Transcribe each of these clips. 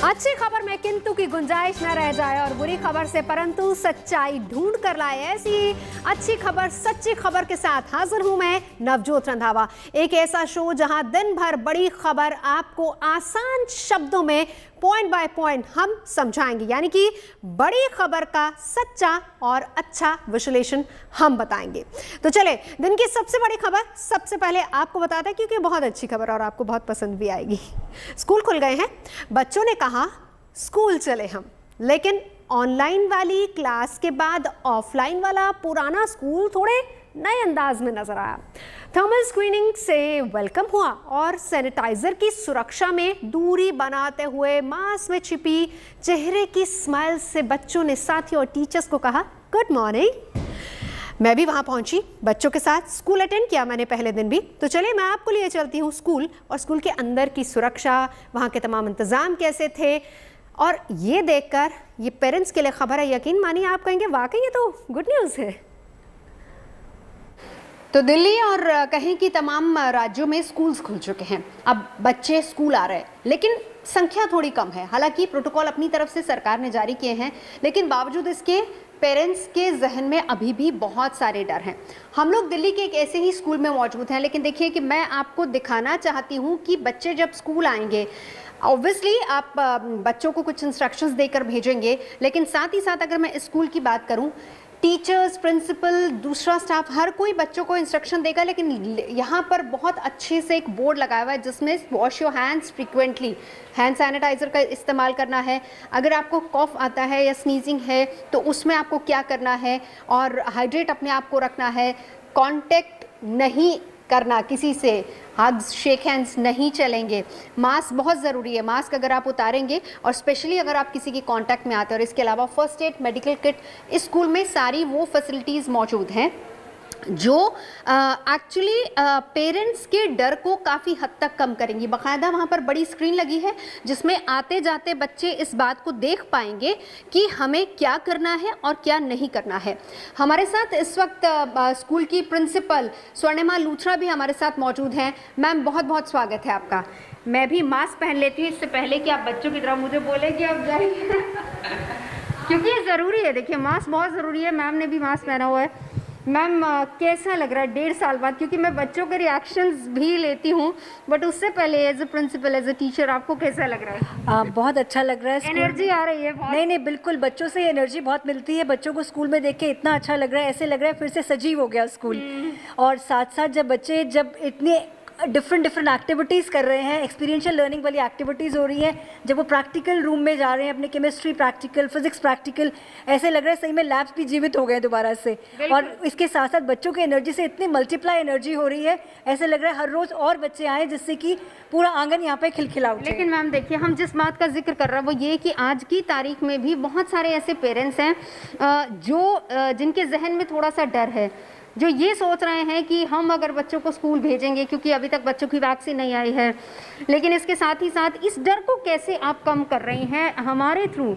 अच्छी खबर में किंतु की गुंजाइश न रह जाए और बुरी खबर से परंतु सच्चाई ढूंढ कर लाए, ऐसी अच्छी खबर सच्ची खबर के साथ हाजिर हूं मैं नवजोत रंधावा। एक ऐसा शो जहां दिन भर बड़ी खबर आपको आसान शब्दों में पॉइंट बाय पॉइंट हम समझाएंगे, यानी कि बड़ी खबर का सच्चा और अच्छा विश्लेषण हम बताएंगे। तो चले दिन की सबसे बड़ी खबर सबसे पहले आपको बताते हैं, क्योंकि बहुत अच्छी खबर और आपको बहुत पसंद भी आएगी। स्कूल खुल गए हैं, बच्चों ने कहा स्कूल चले हम, लेकिन ऑनलाइन वाली क्लास के बाद ऑफलाइन वाला पुराना स्कूल थोड़े नए अंदाज में नजर आया। थर्मल स्क्रीनिंग से वेलकम हुआ और सैनिटाइजर की सुरक्षा में दूरी बनाते हुए मास्क में छिपी चेहरे की स्माइल से बच्चों ने साथियों और टीचर्स को कहा गुड मॉर्निंग। मैं भी वहां पहुंची, बच्चों के साथ स्कूल अटेंड किया मैंने पहले दिन भी। तो चलिए मैं आपको लिए चलती हूँ स्कूल, और स्कूल के अंदर की सुरक्षा, वहां के तमाम इंतजाम कैसे थे, और ये देखकर ये पेरेंट्स के लिए खबर है, यकीन मानिए आप कहेंगे वाकई ये तो गुड न्यूज़ है। तो दिल्ली और कहीं की तमाम राज्यों में स्कूल्स खुल चुके हैं, अब बच्चे स्कूल आ रहे हैं, लेकिन संख्या थोड़ी कम है। हालांकि प्रोटोकॉल अपनी तरफ से सरकार ने जारी किए हैं, लेकिन बावजूद इसके पेरेंट्स के जहन में अभी भी बहुत सारे डर हैं। हम लोग दिल्ली के एक ऐसे ही स्कूल में मौजूद हैं, लेकिन देखिए कि मैं आपको दिखाना चाहती हूँ कि बच्चे जब स्कूल आएंगे, ऑब्वियसली आप बच्चों को कुछ इंस्ट्रक्शंस देकर भेजेंगे, लेकिन साथ ही साथ अगर मैं स्कूल की बात करूँ, टीचर्स, प्रिंसिपल, दूसरा स्टाफ, हर कोई बच्चों को इंस्ट्रक्शन देगा, लेकिन यहाँ पर बहुत अच्छे से एक बोर्ड लगाया हुआ है जिसमें wash your hands frequently, hand sanitizer का इस्तेमाल करना है। अगर आपको कॉफ आता है या स्नीजिंग है तो उसमें आपको क्या करना है, और हाइड्रेट अपने आप को रखना है, कांटेक्ट नहीं करना किसी से, हग्स शेक हैंड्स नहीं चलेंगे, मास्क बहुत ज़रूरी है, मास्क अगर आप उतारेंगे और स्पेशली अगर आप किसी के कांटेक्ट में आते हैं। और इसके अलावा फर्स्ट एड, मेडिकल किट, इस स्कूल में सारी वो फैसिलिटीज़ मौजूद हैं जो एक्चुअली पेरेंट्स के डर को काफ़ी हद तक कम करेंगी। बाकायदा वहाँ पर बड़ी स्क्रीन लगी है जिसमें आते जाते बच्चे इस बात को देख पाएंगे कि हमें क्या करना है और क्या नहीं करना है। हमारे साथ इस वक्त स्कूल की प्रिंसिपल स्वर्णिमा लूथरा भी हमारे साथ मौजूद हैं। मैम बहुत बहुत स्वागत है आपका। मैं भी मास्क पहन लेती हूँ इससे पहले कि आप बच्चों की तरह मुझे बोले कि आप जाइए क्योंकि ये ज़रूरी है। देखिए मास्क बहुत ज़रूरी है, मैम ने भी मास्क पहना हुआ है। मैम कैसा लग रहा है 1.5 साल बाद, क्योंकि मैं बच्चों के रिएक्शंस भी लेती हूँ, बट उससे पहले as a principal, as a teacher, आपको कैसा लग रहा है? बहुत अच्छा लग रहा है। एनर्जी आ रही है बहुत? नहीं बिल्कुल, बच्चों से एनर्जी बहुत मिलती है। बच्चों को स्कूल में देख के इतना अच्छा लग रहा है, ऐसे लग रहा है फिर से सजीव हो गया स्कूल। और साथ साथ जब बच्चे इतने डिफरेंट एक्टिविटीज़ कर रहे हैं, एक्सपीरियंशियल लर्निंग वाली एक्टिविटीज़ हो रही हैं, जब वो प्रैक्टिकल रूम में जा रहे हैं, अपने केमिस्ट्री प्रैक्टिकल, फिजिक्स प्रैक्टिकल, ऐसे लग रहा है सही में लैब्स भी जीवित हो गए दोबारा से। और इसके साथ साथ बच्चों की एनर्जी से इतनी मल्टीप्लाई एनर्जी हो रही है, ऐसे लग रहा है हर रोज़ और बच्चे आए जिससे कि पूरा आंगन यहाँ पे खिलखिला उठे। लेकिन मैम देखिए, हम जिस बात का जिक्र कर रहे हैं वो ये कि आज की तारीख में भी बहुत सारे ऐसे पेरेंट्स हैं जिनके जहन में थोड़ा सा डर है, जो ये सोच रहे हैं कि हम अगर बच्चों को स्कूल भेजेंगे, क्योंकि अभी तक बच्चों की वैक्सीन नहीं आई है, लेकिन इसके साथ ही साथ इस डर को कैसे आप कम कर रही हैं हमारे थ्रू?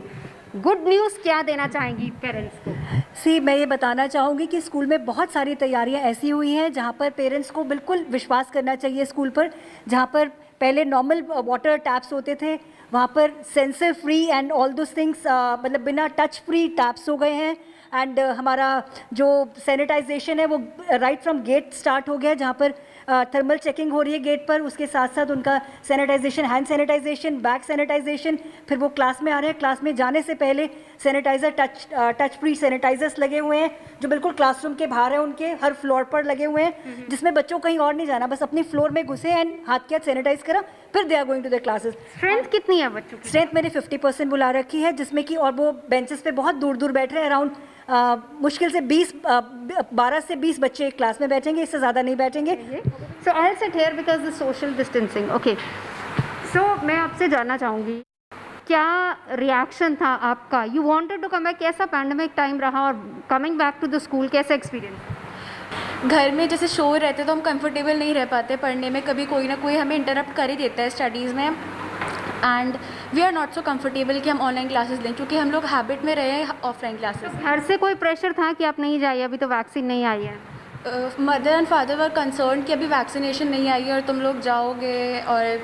गुड न्यूज़ क्या देना चाहेंगी पेरेंट्स को? मैं ये बताना चाहूँगी कि स्कूल में बहुत सारी तैयारियाँ ऐसी हुई हैं जहाँ पर पेरेंट्स को बिल्कुल विश्वास करना चाहिए स्कूल पर। जहाँ पर पहले नॉर्मल वाटर टैप्स होते थे, वहाँ पर sensor free and all those things, मतलब बिना टच फ्री टैप्स हो गए हैं। एंड हमारा जो सैनिटाइजेशन है वो राइट फ्रॉम गेट स्टार्ट हो गया, जहाँ पर थर्मल चेकिंग हो रही है गेट पर, उसके साथ साथ उनका sanitization, hand sanitization, bag sanitization, फिर वो क्लास में आ रहे हैं, क्लास में जाने से पहले सैनिटाइज़र, टच फ्री सैनिटाइजर्स लगे हुए हैं जो बिल्कुल क्लासरूम के बाहर है, उनके हर फ्लोर पर लगे हुए हैं, जिसमें बच्चों कहीं और नहीं जाना, बस अपनी फ्लोर में घुसे एंड हाथ के हाथ सैनिटाइज करा, फिर they are going to the classes. Strength कितनी है बच्चों की? स्ट्रेंथ मैंने 50% बुला रखी है, जिसमें कि और वो बेंचेस पे बहुत दूर दूर बैठ रहे हैं, अराउंड मुश्किल से 12 से 20 बच्चे एक क्लास में बैठेंगे, इससे ज़्यादा नहीं बैठेंगे। So I will sit here because the social distancing. Okay, so मैं आपसे जानना चाहूँगी क्या रिएक्शन था आपका? You wanted to come back, कैसा पैंडेमिक टाइम रहा और coming back to the school कैसा एक्सपीरियंस? घर में जैसे शोर रहते तो हम कंफर्टेबल नहीं रह पाते पढ़ने में, कभी कोई ना कोई हमें इंटरप्ट कर ही देता है स्टडीज़ में, and we are not so comfortable कि हम ऑनलाइन क्लासेस लें, क्योंकि हम लोग हैबिट में रहे हैं ऑफलाइन क्लासेस। घर से कोई प्रेशर था कि आप नहीं जाइए, अभी तो वैक्सीन नहीं आई है? Mother and father were concern कि अभी वैक्सीनेशन नहीं आई है और तुम लोग जाओगे और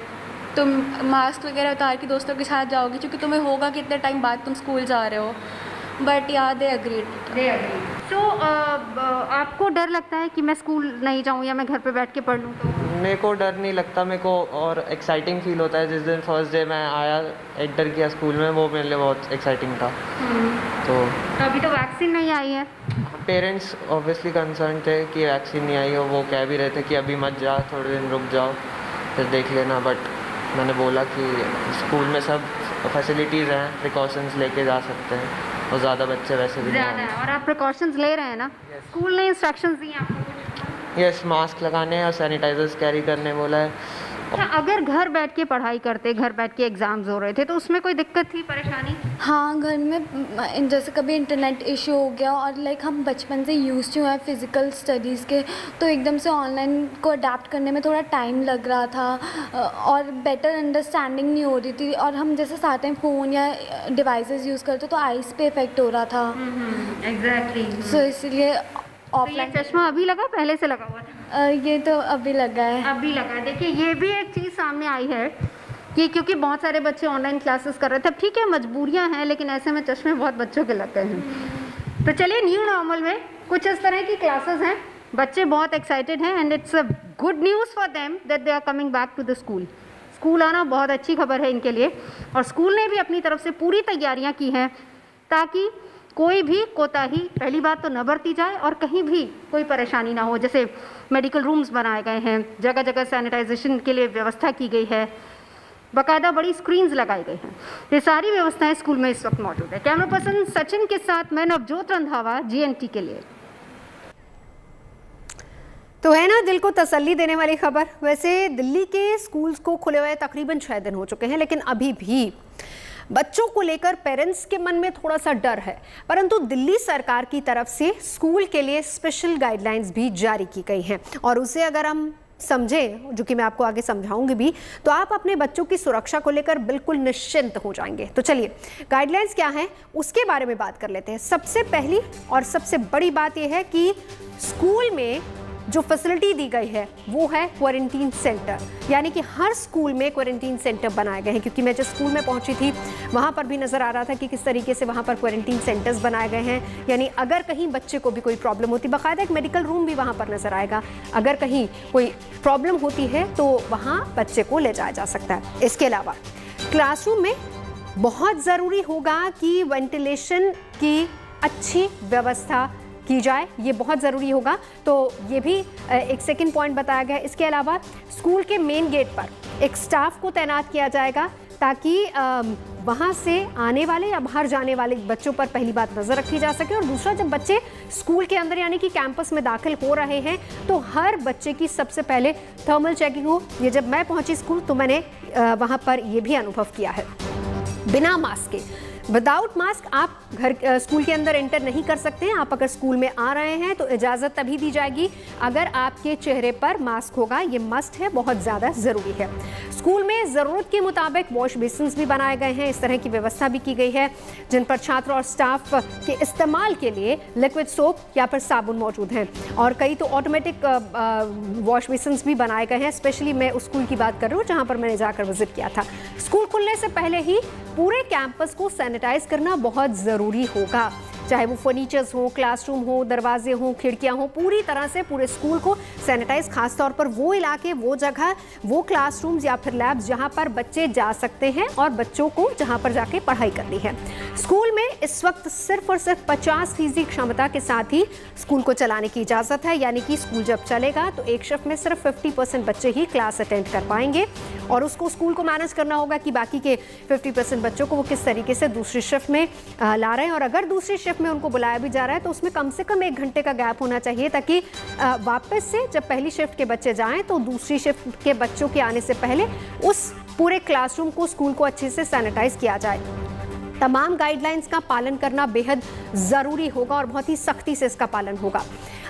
तुम मास्क वगैरह उतार के दोस्तों के साथ जाओगे, क्योंकि तुम्हें होगा कितने टाइम बाद तुम स्कूल जा रहे हो। बट या दे अग्रीड। तो आपको डर लगता है कि मैं स्कूल नहीं जाऊँ या मैं घर पे बैठ के पढ़ लूँ? मेरे को डर नहीं लगता, मेरे को और एक्साइटिंग फील होता है। जिस दिन फर्स्ट डे मैं आया, एंटर किया स्कूल में, वो मेरे लिए बहुत एक्साइटिंग था। तो अभी तो वैक्सीन नहीं आई है। पेरेंट्स ऑब्वियसली कंसर्न थे कि वैक्सीन नहीं आई, और वो कह भी रहे थे कि अभी मत जा, थोड़े दिन रुक जाओ फिर देख लेना। बट मैंने बोला कि स्कूल में सब फैसिलिटीज़ हैं, प्रिकॉशंस लेके जा सकते हैं, और ज़्यादा बच्चे वैसे भी नहीं ज़्यादा है और आप प्रिकॉशंस ले रहे हैं ना? स्कूल ने इंस्ट्रक्शंस दिए आपको? यस, मास्क लगाने और सैनिटाइजर्स कैरी करने बोला है। अच्छा, अगर घर बैठ के पढ़ाई करते, घर बैठ के एग्जाम्स हो रहे थे, तो उसमें कोई दिक्कत थी, परेशानी? हाँ, घर में जैसे कभी इंटरनेट इशू हो गया और लाइक हम बचपन से यूज़ टू हैं फिज़िकल स्टडीज़ के, तो एकदम से ऑनलाइन को अडेप्ट करने में थोड़ा टाइम लग रहा था और बेटर अंडरस्टैंडिंग नहीं हो रही थी। और हम जैसे साथ टाइम फ़ोन या डिवाइसेस यूज़ करते तो आइज़ पे इफ़ेक्ट हो रहा था। एग्जैक्टली। सो इसलिए ये ऑफलाइन चश्मा अभी लगा, पहले से लगा हुआ था? ये तो अभी लगा है। अभी लगा है। देखिए, ये भी एक चीज़ सामने आई है कि क्योंकि बहुत सारे बच्चे ऑनलाइन क्लासेस कर रहे थे। अब ठीक है, मजबूरियां हैं, लेकिन ऐसे में चश्मे बहुत बच्चों के लग गए हैं। तो चलिए, न्यू नॉर्मल में कुछ इस तरह की क्लासेस हैं, बच्चे बहुत एक्साइटेड हैं and it's a good news for them that they are coming back to the school. School आना बहुत अच्छी खबर है इनके लिए, और स्कूल ने भी अपनी तरफ से पूरी तैयारियाँ की हैं ताकि कोई भी कोताही, पहली बात तो न बरती जाए और कहीं भी कोई परेशानी ना हो। जैसे मेडिकल रूम्स बनाए गए हैं, जगह जगह सैनिटाइजेशन के लिए व्यवस्था की गई है, बाकायदा बड़ी स्क्रीन्स लगाई गई हैं। ये सारी व्यवस्थाएं स्कूल में इस वक्त मौजूद है। कैमरा पर्सन सचिन के साथ मैं नवजोत रंधावा, GNT के लिए। तो है ना दिल को तसल्ली देने वाली खबर। वैसे दिल्ली के स्कूल्स को खुले हुए तकरीबन 6 दिन हो चुके हैं, लेकिन अभी भी बच्चों को लेकर पेरेंट्स के मन में थोड़ा सा डर है। परंतु दिल्ली सरकार की तरफ से स्कूल के लिए स्पेशल गाइडलाइंस भी जारी की गई हैं, और उसे अगर हम समझें, जो कि मैं आपको आगे समझाऊंगी भी, तो आप अपने बच्चों की सुरक्षा को लेकर बिल्कुल निश्चिंत हो जाएंगे। तो चलिए, गाइडलाइंस क्या हैं उसके बारे में बात कर लेते हैं। सबसे पहली और सबसे बड़ी बात यह है कि स्कूल में जो फैसिलिटी दी गई है वो है क्वारंटीन सेंटर, यानी कि हर स्कूल में क्वारंटीन सेंटर बनाए गए हैं। क्योंकि मैं जिस स्कूल में पहुंची थी वहां पर भी नज़र आ रहा था कि किस तरीके से वहां पर क्वारंटीन सेंटर्स बनाए गए हैं। यानी अगर कहीं बच्चे को भी कोई प्रॉब्लम होती, बाकायदा एक मेडिकल रूम भी वहां पर नज़र आएगा, अगर कहीं कोई प्रॉब्लम होती है तो वहाँ बच्चे को ले जाया जा सकता है। इसके अलावा क्लासरूम में बहुत ज़रूरी होगा कि वेंटिलेशन की अच्छी व्यवस्था की जाए, ये बहुत ज़रूरी होगा। तो ये भी एक सेकंड पॉइंट बताया गया है। इसके अलावा स्कूल के मेन गेट पर एक स्टाफ को तैनात किया जाएगा ताकि वहाँ से आने वाले या बाहर जाने वाले बच्चों पर पहली बात नज़र रखी जा सके, और दूसरा, जब बच्चे स्कूल के अंदर यानी कि कैंपस में दाखिल हो रहे हैं तो हर बच्चे की सबसे पहले थर्मल चेकिंग हो। ये जब मैं पहुँची स्कूल तो मैंने वहाँ पर ये भी अनुभव किया है। बिना मास्क के, विदाउट मास्क आप स्कूल के अंदर एंटर नहीं कर सकते हैं। आप अगर स्कूल में आ रहे हैं तो इजाज़त तभी दी जाएगी अगर आपके चेहरे पर मास्क होगा। ये मस्ट है, बहुत ज़्यादा ज़रूरी है। स्कूल में ज़रूरत के मुताबिक वॉश बेसिन्स भी बनाए गए हैं, इस तरह की व्यवस्था भी की गई है जिन पर छात्र और स्टाफ के इस्तेमाल के लिए लिक्विड सोप या फिर साबुन मौजूद हैं, और कई तो ऑटोमेटिक वॉश बेसिन्स भी बनाए गए हैं। स्पेशली मैं उस स्कूल की बात कर रही हूँ जहाँ पर मैंने जाकर विजिट किया था। स्कूल खुलने से पहले ही पूरे कैंपस को सैनिटाइज करना बहुत ज़रूरी होगा, चाहे वो फर्नीचर्स हो, क्लासरूम हो, दरवाजे हो, खिड़कियां हो, पूरी तरह से पूरे स्कूल को सैनिटाइज। खास तौर पर वो इलाके, वो जगह, वो क्लासरूम्स या फिर लैब्स जहां पर बच्चे जा सकते हैं और बच्चों को जहां पर जाके पढ़ाई करनी है। स्कूल में इस वक्त सिर्फ और सिर्फ 50% क्षमता के साथ ही स्कूल को चलाने की इजाज़त है, यानी कि स्कूल जब चलेगा तो एक शिफ्ट में सिर्फ 50% बच्चे ही क्लास अटेंड कर पाएंगे, और उसको स्कूल को मैनेज करना होगा कि बाकी के 50% बच्चों को वो किस तरीके से दूसरी शिफ्ट में ला रहे हैं। और अगर दूसरी शिफ्ट में उनको बुलाया भी जा रहा है तो उसमें कम से कम 1 घंटे का गैप होना चाहिए, ताकि वापस से जब पहली शिफ्ट के बच्चे जाएं तो दूसरी शिफ्ट के बच्चों के आने से पहले उस पूरे क्लासरूम को, स्कूल को अच्छे से सैनिटाइज किया जाए। तमाम गाइडलाइंस का पालन करना बेहद ज़रूरी होगा और बहुत ही सख्ती से इसका पालन होगा।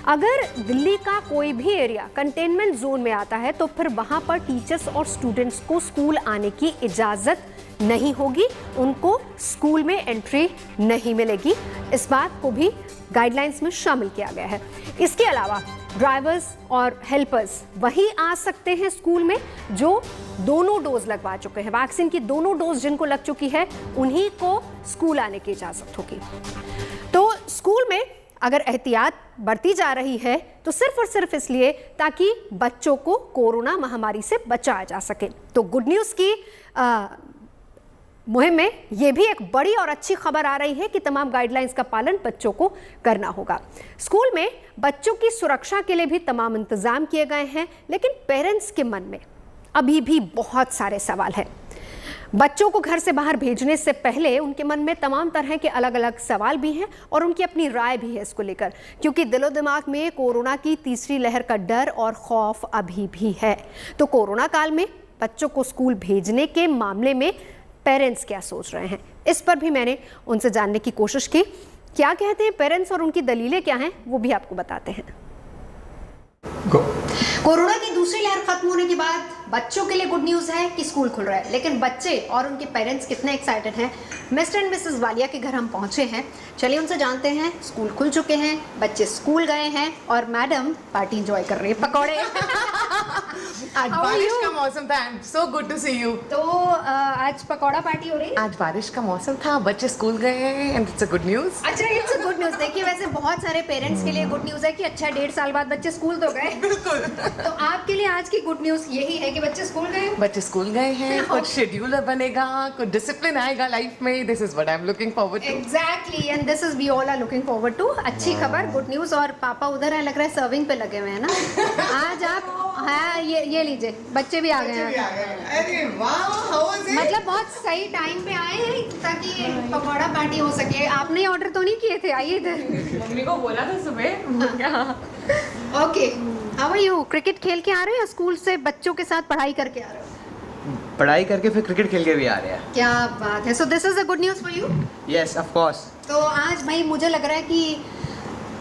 अगर दिल्ली का कोई भी एरिया कंटेनमेंट जोन में आता है तो फिर वहाँ पर टीचर्स और स्टूडेंट्स को स्कूल आने की इजाज़त नहीं होगी, उनको स्कूल में एंट्री नहीं मिलेगी। इस बात को भी गाइडलाइंस में शामिल किया गया है। इसके अलावा ड्राइवर्स और हेल्पर्स वही आ सकते हैं स्कूल में जो दोनों डोज लगवा चुके हैं। वैक्सीन की दोनों डोज जिनको लग चुकी है उन्हीं को स्कूल आने की इजाजत होगी। तो स्कूल में अगर एहतियात बरती जा रही है तो सिर्फ और सिर्फ इसलिए ताकि बच्चों को कोरोना महामारी से बचाया जा सके। तो गुड न्यूज़ की मुहिम में ये भी एक बड़ी और अच्छी खबर आ रही है कि तमाम गाइडलाइंस का पालन बच्चों को करना होगा। स्कूल में बच्चों की सुरक्षा के लिए भी तमाम इंतजाम किए गए हैं, लेकिन पेरेंट्स के मन में अभी भी बहुत सारे सवाल हैं। बच्चों को घर से बाहर भेजने से पहले उनके मन में तमाम तरह के अलग अलग सवाल भी हैं और उनकी अपनी राय भी है इसको लेकर, क्योंकि दिलो दिमाग में कोरोना की तीसरी लहर का डर और खौफ अभी भी है। तो कोरोना काल में बच्चों को स्कूल भेजने के मामले में पेरेंट्स क्या सोच रहे हैं, इस पर भी मैंने उनसे जानने की कोशिश की। क्या कहते हैं पेरेंट्स और उनकी दलीलें क्या हैं वो भी आपको बताते हैं। कोरोना की दूसरी लहर खत्म होने के बाद बच्चों के लिए गुड न्यूज़ है कि स्कूल खुल रहा है, लेकिन बच्चे और उनके पेरेंट्स कितने एक्साइटेड हैं। मिस्टर एंड मिसेस वालिया के घर हम पहुंचे हैं, चलिए उनसे जानते हैं। स्कूल खुल चुके हैं, बच्चे स्कूल गए हैं और मैडम पार्टी एंजॉय कर रही है, पकौड़े। आज बारिश का मौसम था। So good to see you. तो आज पकौड़ा पार्टी हो रही है। आज बारिश का मौसम था, बच्चे स्कूल गए हैं and it's a good news. अच्छा, इट्स अ गुड न्यूज़। देखिए वैसे बहुत सारे पेरेंट्स के लिए गुड न्यूज़ है कि अच्छा 1.5 साल बाद बच्चे स्कूल तो गए। बिल्कुल। तो आपके लिए आज की गुड न्यूज़ यही है कि बच्चे स्कूल गए। बच्चे स्कूल गए हैं, कुछ शेड्यूल बनेगा, कुछ डिसिप्लिन आएगा लाइफ में। This is what I am looking forward to. Exactly, and this is we all are looking forward to. अच्छी खबर, गुड न्यूज़। और पापा उधर है, लग रहा है सर्विंग पे लगे हुए हैं ना। आज आप हाँ ये लीजिए, बच्चे भी आ गए हैं। अरे वाह, हाउ वाज इट? मतलब बहुत सही टाइम पे आए हैं ताकि पकौड़ा पार्टी हो सके। आपने ऑर्डर तो नहीं किए थे? आइए इधर। मम्मी को बोला था सुबह। Okay, how are you? Cricket खेल के आ रहे हैं, स्कूल से बच्चों के साथ पढ़ाई करके आ रहे हो? पढ़ाई करके फिर क्रिकेट खेल के भी आ रहे हैं। क्या बात है। So this is a good news for you. Yes of course. तो आज भाई मुझे लग रहा है कि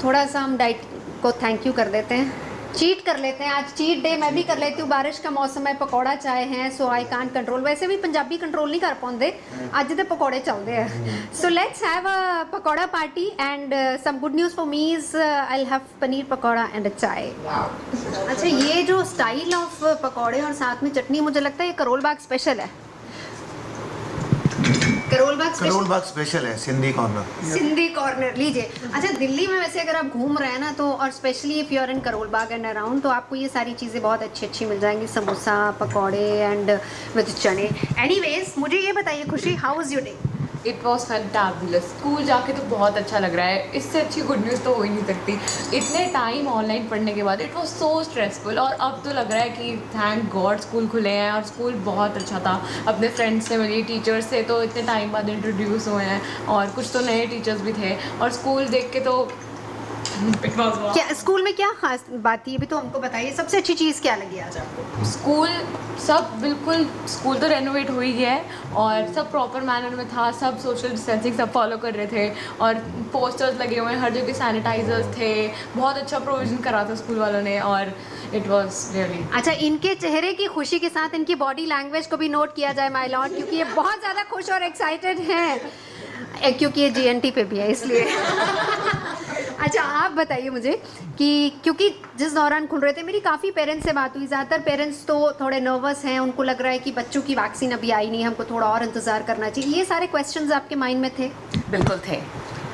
थोड़ा सा हम डाइट को थैंक यू कर देते हैं, चीट कर लेते हैं। आज चीट डे मैं भी कर लेती हूँ। बारिश का मौसम है, पकौड़ा चाय है, सो आई कांट कंट्रोल। वैसे भी पंजाबी कंट्रोल नहीं कर पाते, अज तो पकौड़े चलते हैं। So let's have a pakora party and some good news for me is I will have paneer pakora and a chai. अच्छा, ये जो स्टाइल ऑफ पकौड़े और साथ में चटनी, मुझे लगता है ये करोल बाग स्पेशल है। करोल बाग स्पेशल है, सिंधी कॉर्नर। सिंधी कॉर्नर लीजिए। अच्छा, दिल्ली में वैसे अगर आप घूम रहे हैं ना तो, और specially if you are in Karol Bagh and around, तो आपको ये सारी चीज़ें बहुत अच्छी अच्छी मिल जाएंगी, समोसा, पकौड़े एंड विद चने। एनीवेज, मुझे ये बताइए खुशी, how was your day? It was fantabulous. School जाके तो बहुत अच्छा लग रहा है। इससे अच्छी गुड न्यूज़ तो हो ही नहीं सकती। इतने टाइम ऑनलाइन पढ़ने के बाद इट वॉज सो स्ट्रेसफुल, और अब तो लग रहा है कि थैंक गॉड स्कूल खुले हैं। और स्कूल बहुत अच्छा था, अपने फ्रेंड्स से मिली, टीचर्स से तो इतने टाइम बाद इंट्रोड्यूस हुए हैं, और कुछ तो नए टीचर्स भी थे। और स्कूल देख के तो क्या स्कूल में क्या खास बात थी, अभी तो हमको बताइए। सबसे अच्छी चीज़ क्या लगी आज आपको? स्कूल सब बिल्कुल, स्कूल तो रेनोवेट हो ही गया है और सब प्रॉपर मैनर में था। सब सोशल डिस्टेंसिंग सब फॉलो कर रहे थे, और पोस्टर्स लगे हुए हैं, हर जगह सैनिटाइजर्स थे। बहुत अच्छा प्रोविजन करा था स्कूल वालों ने, और इट वॉज रियली। अच्छा, इनके चेहरे की खुशी के साथ इनकी बॉडी लैंग्वेज को भी नोट किया जाए माय लॉर्ड, क्योंकि ये बहुत ज़्यादा खुश और एक्साइटेड हैं, क्योंकि ये जीएनटी पे भी है इसलिए। अच्छा, आप बताइए मुझे कि क्योंकि जिस दौरान खुल रहे थे, मेरी काफ़ी पेरेंट्स से बात हुई। ज़्यादातर पेरेंट्स तो थोड़े नर्वस हैं, उनको लग रहा है कि बच्चों की वैक्सीन अभी आई नहीं, हमको थोड़ा और इंतज़ार करना चाहिए। ये सारे क्वेश्चंस आपके माइंड में थे? बिल्कुल थे।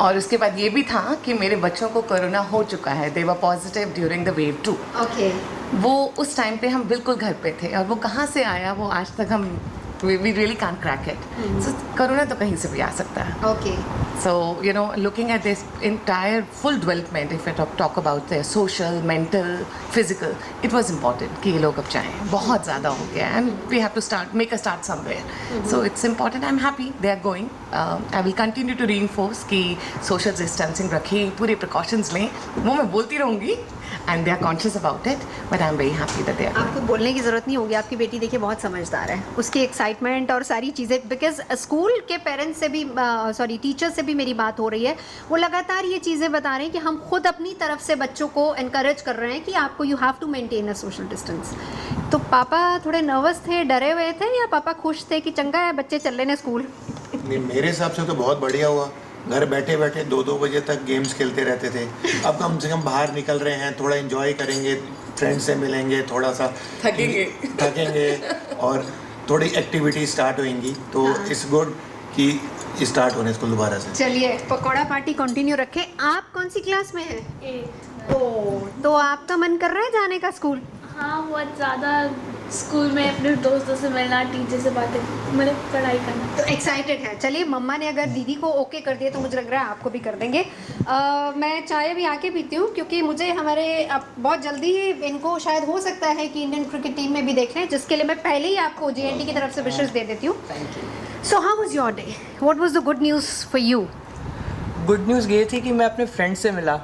और उसके बाद ये भी था कि मेरे बच्चों को कोरोना हो चुका है। They were positive during the wave 2। Okay. वो उस टाइम पे हम बिल्कुल घर पे थे, और वो कहाँ से आया वो आज तक हम we really can't crack it. So corona तो कहीं से भी आ सकता है. Okay. So you know, looking at this entire full development, if I talk about their social, mental, physical, it was important कि ये लोग अब चाहें. बहुत ज़्यादा हो गया, and we have to make a start somewhere. So it's important. I'm happy they are going. I will continue to reinforce कि social distancing रखें, पूरे precautions लें. वो मैं बोलती रहूँगी. And they are conscious about it, but I'm very happy that they are. आपको बोलने की ज़रूरत नहीं होगी, आपकी बेटी देखिए बहुत समझदार है, उसकी एक्साइटमेंट और सारी चीज़ें, बिकॉज स्कूल के पेरेंट्स से भी टीचर से भी मेरी बात हो रही है, वो लगातार ये चीज़ें बता रहे हैं कि हम खुद अपनी तरफ से बच्चों को इनकरेज कर रहे हैं कि आपको you have to maintain a social distance. तो पापा थोड़े नर्वस थे, डरे हुए थे, या पापा खुश थे कि चंगा है बच्चे चल रहे हैं स्कूल? नहीं, मेरे हिसाब से तो बहुत बढ़िया हुआ। घर बैठे बैठे 2-2 बजे तक गेम्स खेलते रहते थे। अब कम से कम बाहर निकल रहे हैं, थोड़ा एंजॉय करेंगे, फ्रेंड्स से मिलेंगे, थोड़ा सा थकेंगे और थोड़ी एक्टिविटी स्टार्ट होंगी, तो इट्स गुड कि स्टार्ट होने स्कूल दोबारा से। चलिए पकौड़ा पार्टी कंटिन्यू रखें। आप कौन सी क्लास में हैं? ओह, तो आपका मन कर रहा है जाने का स्कूल? हाँ, बहुत ज़्यादा स्कूल में अपने दोस्तों से मिलना, टीचर से बातें, मतलब पढ़ाई करना। तो एक्साइटेड है। चलिए मम्मा ने अगर दीदी को ओके कर दिया तो मुझे लग रहा है आपको भी कर देंगे। मैं चाय भी आके पीती हूँ क्योंकि मुझे हमारे अब बहुत जल्दी ही इनको शायद हो सकता है कि इंडियन क्रिकेट टीम में भी देख लें, जिसके लिए मैं पहले ही आपको JNT की तरफ से विशेष दे देती हूँ। So how was your day? What was the good news for you? Good news ये थी कि मैं अपने फ्रेंड से मिला,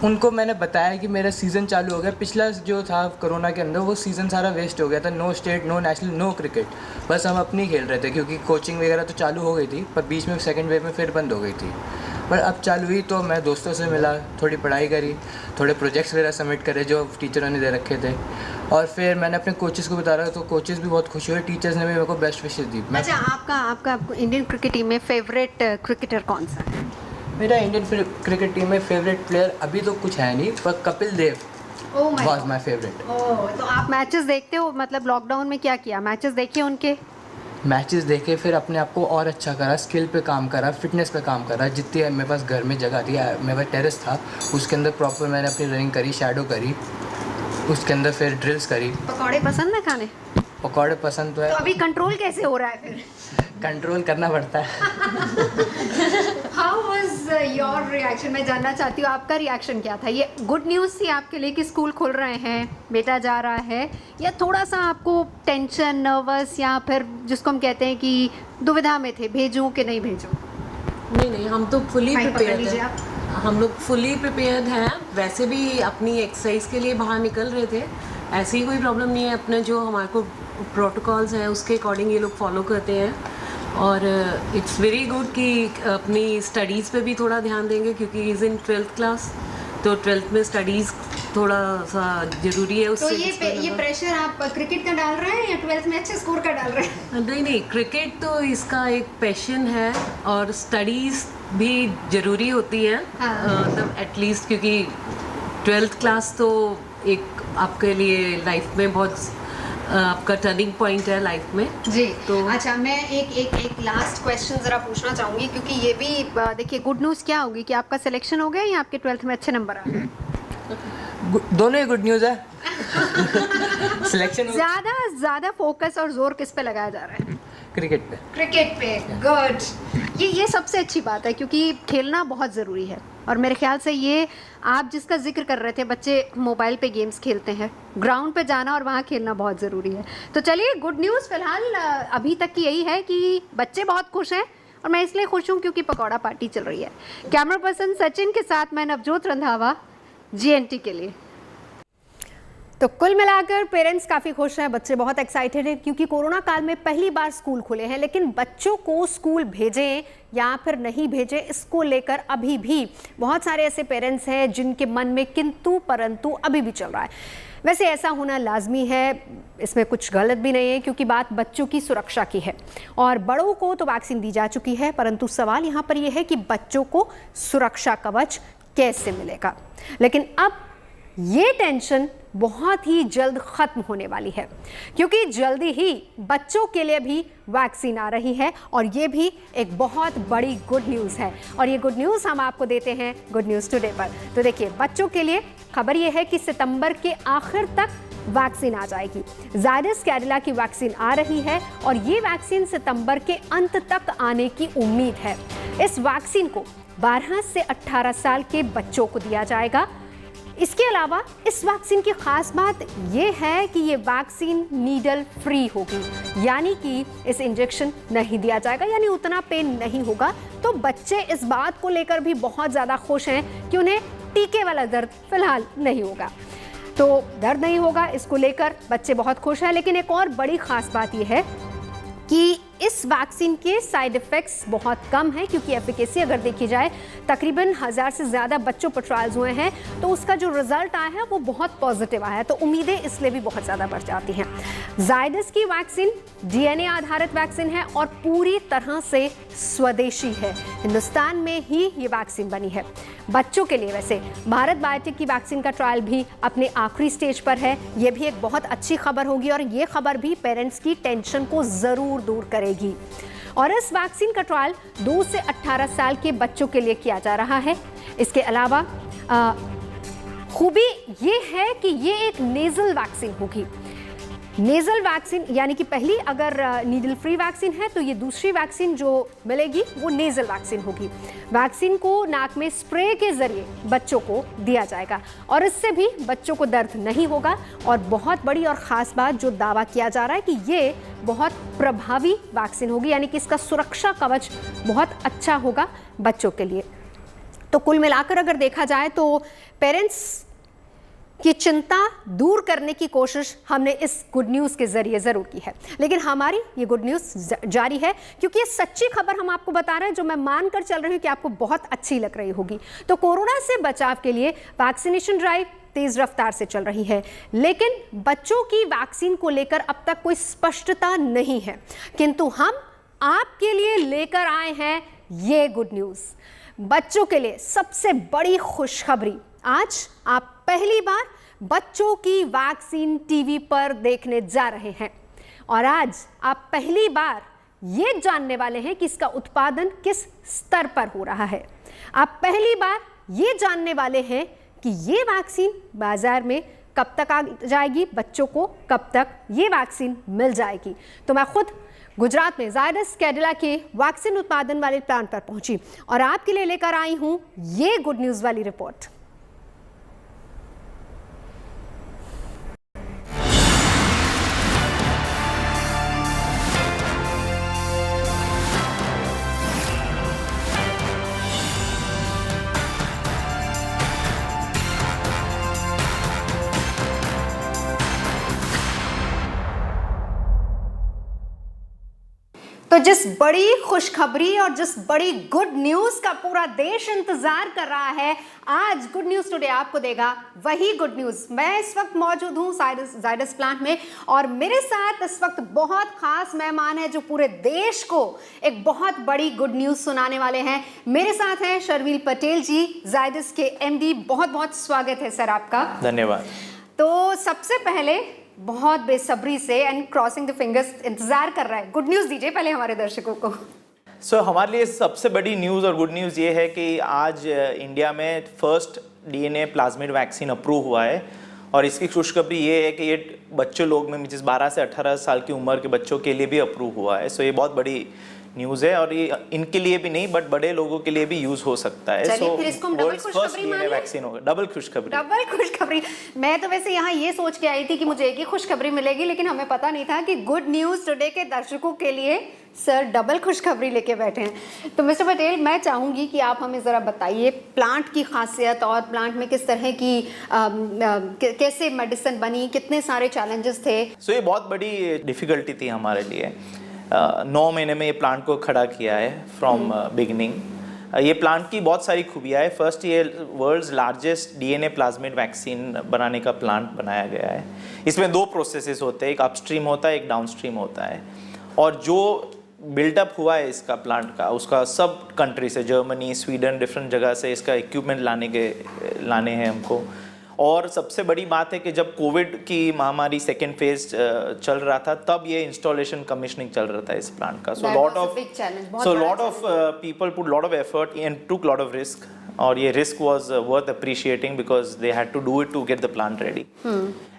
उनको मैंने बताया कि मेरा सीज़न चालू हो गया। पिछला जो था कोरोना के अंदर वो सीज़न सारा वेस्ट हो गया था, no state, no national, no cricket, बस हम अपनी खेल रहे थे क्योंकि कोचिंग वगैरह तो चालू हो गई थी पर बीच में सेकंड वेव में फिर बंद हो गई थी। पर अब चालू हुई तो मैं दोस्तों से मिला, थोड़ी पढ़ाई करी, थोड़े प्रोजेक्ट्स वगैरह सबमिट करे जो टीचरों ने दे रखे थे, और फिर मैंने अपने कोचेज़ को बता रहा तो कोचेज़ भी बहुत खुश हुए, टीचर्स ने भी मेरे को बेस्ट विशेस दी। अच्छा, आपका इंडियन क्रिकेट टीम में फेवरेट क्रिकेटर कौन सा है? मेरा इंडियन क्रिकेट टीम में फेवरेट प्लेयर अभी तो कुछ है नहीं, पर Kapil Dev was my favourite. ओह, तो आप मैचेस देखते हो? मतलब लॉकडाउन में क्या किया? मैचेस देखे उनके? मैचेस देखे, फिर अपने आप को और अच्छा करा, स्किल पे काम करा, फिटनेस पे काम करा। जितनी मेरे पास घर में जगह थी, मेरे पास टेरेस था, उसके अंदर प्रॉपर मैंने अपनी रनिंग करी, शैडो करी, उसके अंदर फिर ड्रिल्स करी। पकौड़े पसंद है खाने? पकौड़े पसंद तो है। तो अभी कंट्रोल कैसे हो रहा है फिर? कंट्रोल करना पड़ता है। How was your reaction? मैं जानना चाहती हूँ आपका रिएक्शन क्या था? ये गुड न्यूज़ थी आपके लिए कि स्कूल खुल रहे हैं, बेटा जा रहा है, या थोड़ा सा आपको टेंशन, नर्वस, या फिर जिसको हम कहते हैं कि दुविधा में थे, भेजूं कि नहीं भेजूं? नहीं, हम तो फुली प्रिपेयर्ड हैं। हम लोग फुली प्रिपेयर्ड हैं। वैसे भी अपनी एक्सरसाइज के लिए बाहर निकल रहे थे, ऐसी कोई प्रॉब्लम नहीं है। अपने जो हमारे को प्रोटोकॉल्स हैं उसके अकॉर्डिंग ये लोग फॉलो करते हैं, और इट्स वेरी गुड कि अपनी स्टडीज़ पे भी थोड़ा ध्यान देंगे क्योंकि इज़ इन 12th क्लास, तो 12th में स्टडीज़ थोड़ा सा ज़रूरी है। उससे तो ये प्रेशर आप क्रिकेट का डाल रहे हैं या 12th में अच्छे स्कोर का डाल रहे हैं? नहीं, क्रिकेट तो इसका एक पैशन है और स्टडीज़ भी ज़रूरी होती है, मतलब एटलीस्ट, क्योंकि 12th क्लास तो एक आपके लिए लाइफ में बहुत आपका टर्निंग पॉइंट है लाइफ में जी। तो अच्छा, मैं एक लास्ट क्वेश्चन ज़रा पूछना चाहूँगी क्योंकि ये भी देखिए गुड न्यूज़ क्या होगी कि आपका सिलेक्शन हो गया या आपके 12th में अच्छे नंबर आ गए? दोनों ही गुड न्यूज़ है। सिलेक्शन ज़्यादा फोकस और जोर किस पे लगाया जा रहा है? क्रिकेट पे। गुड। ये सबसे अच्छी बात है क्योंकि खेलना बहुत ज़रूरी है, और मेरे ख्याल से ये आप जिसका जिक्र कर रहे थे, बच्चे मोबाइल पे गेम्स खेलते हैं, ग्राउंड पे जाना और वहाँ खेलना बहुत ज़रूरी है। तो चलिए, गुड न्यूज़ फ़िलहाल अभी तक की यही है कि बच्चे बहुत खुश हैं, और मैं इसलिए खुश हूँ क्योंकि पकौड़ा पार्टी चल रही है। कैमरा पर्सन सचिन के साथ मैं नवजोत रंधावा, JNT के लिए। तो कुल मिलाकर पेरेंट्स काफ़ी खुश हैं, बच्चे बहुत एक्साइटेड हैं क्योंकि कोरोना काल में पहली बार स्कूल खुले हैं, लेकिन बच्चों को स्कूल भेजें या फिर नहीं भेजें, इसको लेकर अभी भी बहुत सारे ऐसे पेरेंट्स हैं जिनके मन में किंतु परंतु अभी भी चल रहा है। वैसे ऐसा होना लाजमी है, इसमें कुछ गलत भी नहीं है क्योंकि बात बच्चों की सुरक्षा की है, और बड़ों को तो वैक्सीन दी जा चुकी है, परंतु सवाल यहाँ पर यह है कि बच्चों को सुरक्षा कवच कैसे मिलेगा। लेकिन अब ये टेंशन बहुत ही जल्द खत्म होने वाली है क्योंकि जल्दी ही बच्चों के लिए भी वैक्सीन आ रही है, और ये भी एक बहुत बड़ी गुड न्यूज़ है, और ये गुड न्यूज़ हम आपको देते हैं गुड न्यूज़ टुडे पर। तो देखिए, बच्चों के लिए खबर ये है कि सितंबर के आखिर तक वैक्सीन आ जाएगी। जायडस कैडिला की वैक्सीन आ रही है और ये वैक्सीन सितंबर के अंत तक आने की उम्मीद है। इस वैक्सीन को 12 से 18 साल के बच्चों को दिया जाएगा। इसके अलावा इस वैक्सीन की खास बात यह है कि ये वैक्सीन नीडल फ्री होगी, यानी कि इस इंजेक्शन नहीं दिया जाएगा, यानी उतना पेन नहीं होगा। तो बच्चे इस बात को लेकर भी बहुत ज़्यादा खुश हैं कि उन्हें टीके वाला दर्द फिलहाल नहीं होगा। तो दर्द नहीं होगा, इसको लेकर बच्चे बहुत खुश हैं। लेकिन एक और बड़ी खास बात यह है कि इस वैक्सीन के साइड इफ़ेक्ट्स बहुत कम हैं, क्योंकि एफिकेसी अगर देखी जाए तकरीबन 1000 से ज़्यादा बच्चों पर ट्रायल्स हुए हैं, तो उसका जो रिजल्ट आया है वो बहुत पॉजिटिव आया है, तो उम्मीदें इसलिए भी बहुत ज़्यादा बढ़ जाती हैं। जायडस की वैक्सीन डीएनए आधारित वैक्सीन है और पूरी तरह से स्वदेशी है। हिंदुस्तान में ही ये वैक्सीन बनी है बच्चों के लिए। वैसे भारत बायोटेक की वैक्सीन का ट्रायल भी अपने आखिरी स्टेज पर है। ये भी एक बहुत अच्छी खबर होगी और ये खबर भी पेरेंट्स की टेंशन को ज़रूर दूर करेगी। और इस वैक्सीन का ट्रायल 2 से 18 साल के बच्चों के लिए किया जा रहा है। इसके अलावा खूबी ये है कि ये एक नेजल वैक्सीन होगी। नेजल वैक्सीन यानी कि पहली अगर नीडल फ्री वैक्सीन है, तो ये दूसरी वैक्सीन जो मिलेगी वो नेजल वैक्सीन होगी। वैक्सीन को नाक में स्प्रे के जरिए बच्चों को दिया जाएगा और इससे भी बच्चों को दर्द नहीं होगा। और बहुत बड़ी और ख़ास बात जो दावा किया जा रहा है कि ये बहुत प्रभावी वैक्सीन होगी, यानी कि इसका सुरक्षा कवच बहुत अच्छा होगा बच्चों के लिए। तो कुल मिलाकर अगर देखा जाए तो पेरेंट्स की चिंता दूर करने की कोशिश हमने इस गुड न्यूज़ के ज़रिए ज़रूर की है। लेकिन हमारी ये गुड न्यूज़ जारी है, क्योंकि ये सच्ची खबर हम आपको बता रहे हैं, जो मैं मानकर चल रही हूँ कि आपको बहुत अच्छी लग रही होगी। तो कोरोना से बचाव के लिए वैक्सीनेशन ड्राइव तेज़ रफ्तार से चल रही है, लेकिन बच्चों की वैक्सीन को लेकर अब तक कोई स्पष्टता नहीं है। किंतु हम आपके लिए लेकर आए हैं ये गुड न्यूज़। बच्चों के लिए सबसे बड़ी खुशखबरी, आज आप पहली बार बच्चों की वैक्सीन टीवी पर देखने जा रहे हैं और आज आप पहली बार ये जानने वाले हैं कि इसका उत्पादन किस स्तर पर हो रहा है। आप पहली बार ये जानने वाले हैं कि ये वैक्सीन बाजार में कब तक आ जाएगी, बच्चों को कब तक ये वैक्सीन मिल जाएगी। तो मैं खुद गुजरात में जायडस कैडिला के वैक्सीन उत्पादन वाले प्लांट पर पहुंची और आपके लिए लेकर आई हूं ये गुड न्यूज़ वाली रिपोर्ट। तो जिस बड़ी खुशखबरी और जिस बड़ी गुड न्यूज़ का पूरा देश इंतजार कर रहा है, आज गुड न्यूज़ टुडे आपको देगा वही गुड न्यूज़। मैं इस वक्त मौजूद हूँ जायडस प्लांट में और मेरे साथ इस वक्त बहुत खास मेहमान है जो पूरे देश को एक बहुत बड़ी गुड न्यूज़ सुनाने वाले हैं। मेरे साथ हैं शर्विल पटेल जी, जायडस के एमडी। बहुत बहुत स्वागत है सर आपका। धन्यवाद। तो सबसे पहले बहुत बेसब्री से एंड क्रॉसिंग द फिंगर्स इंतजार कर रहा है, गुड न्यूज़ दीजिए पहले हमारे दर्शकों को। सो हमारे लिए सबसे बड़ी न्यूज़ और गुड न्यूज़ ये है कि आज इंडिया में first DNA plasmid vaccine approve हुआ है और इसकी खुशखबरी ये है कि ये बच्चों लोग में जिस 12 से 18 साल की उम्र के बच्चों के लिए भी अप्रूव हुआ है। सो ये बहुत बड़ी न्यूज़ है और ये इनके लिए भी नहीं बट बड़े लोगों के लिए भी यूज़ हो सकता है। सो फिर इसको हम डबल खुशखबरी माने, वैक्सीन होगा। डबल खुशखबरी। मैं तो वैसे यहाँ ये सोच के आई थी कि मुझे एक ही खुशखबरी मिलेगी, लेकिन हमें पता नहीं था कि गुड न्यूज़ टुडे के दर्शकों के लिए सर डबल खुशखबरी लेके बैठे हैं। तो मिस्टर पटेल, मैं चाहूँगी कि आप हमें ज़रा बताइए प्लांट की खासियत और प्लांट में किस तरह की कैसे मेडिसिन बनी, कितने सारे चैलेंजेस थे। सो ये बहुत बड़ी डिफ़िकल्टी थी हमारे लिए। 9 महीने में ये प्लांट को खड़ा किया है फ्रॉम बिगिनिंग। ये प्लांट की बहुत सारी खूबियाँ है। फर्स्ट, ये world's largest DNA plasmid vaccine बनाने का प्लांट बनाया गया है। इसमें 2 प्रोसेसेस होते हैं, एक अपस्ट्रीम होता है, एक डाउनस्ट्रीम होता है। और जो बिल्डअप हुआ है इसका प्लांट का, उसका सब कंट्री से, जर्मनी, स्वीडन, डिफरेंट जगह से इसका इक्विपमेंट लाने हैं हमको। और सबसे बड़ी बात है कि जब कोविड की महामारी सेकेंड फेज चल रहा था, तब ये इंस्टॉलेशन कमीशनिंग चल रहा था इस प्लांट का। So lot of people put lot of effort and took lot of risk, और ये risk was worth appreciating because they had to do it to get the plant ready.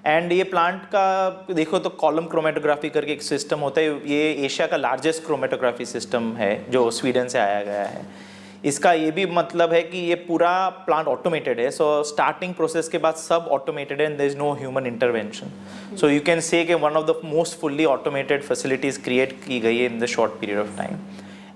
And ये plant का देखो तो column chromatography करके एक system होता है। ये एशिया का लार्जेस्ट क्रोमेटोग्राफी सिस्टम है जो स्वीडन से आया गया है। इसका ये भी मतलब है कि ये पूरा प्लांट ऑटोमेटेड है। सो स्टार्टिंग प्रोसेस के बाद सब ऑटोमेटेड है and there is no human intervention. So you can say कि one of the most fully automated facilities create की गई है in the short period of time.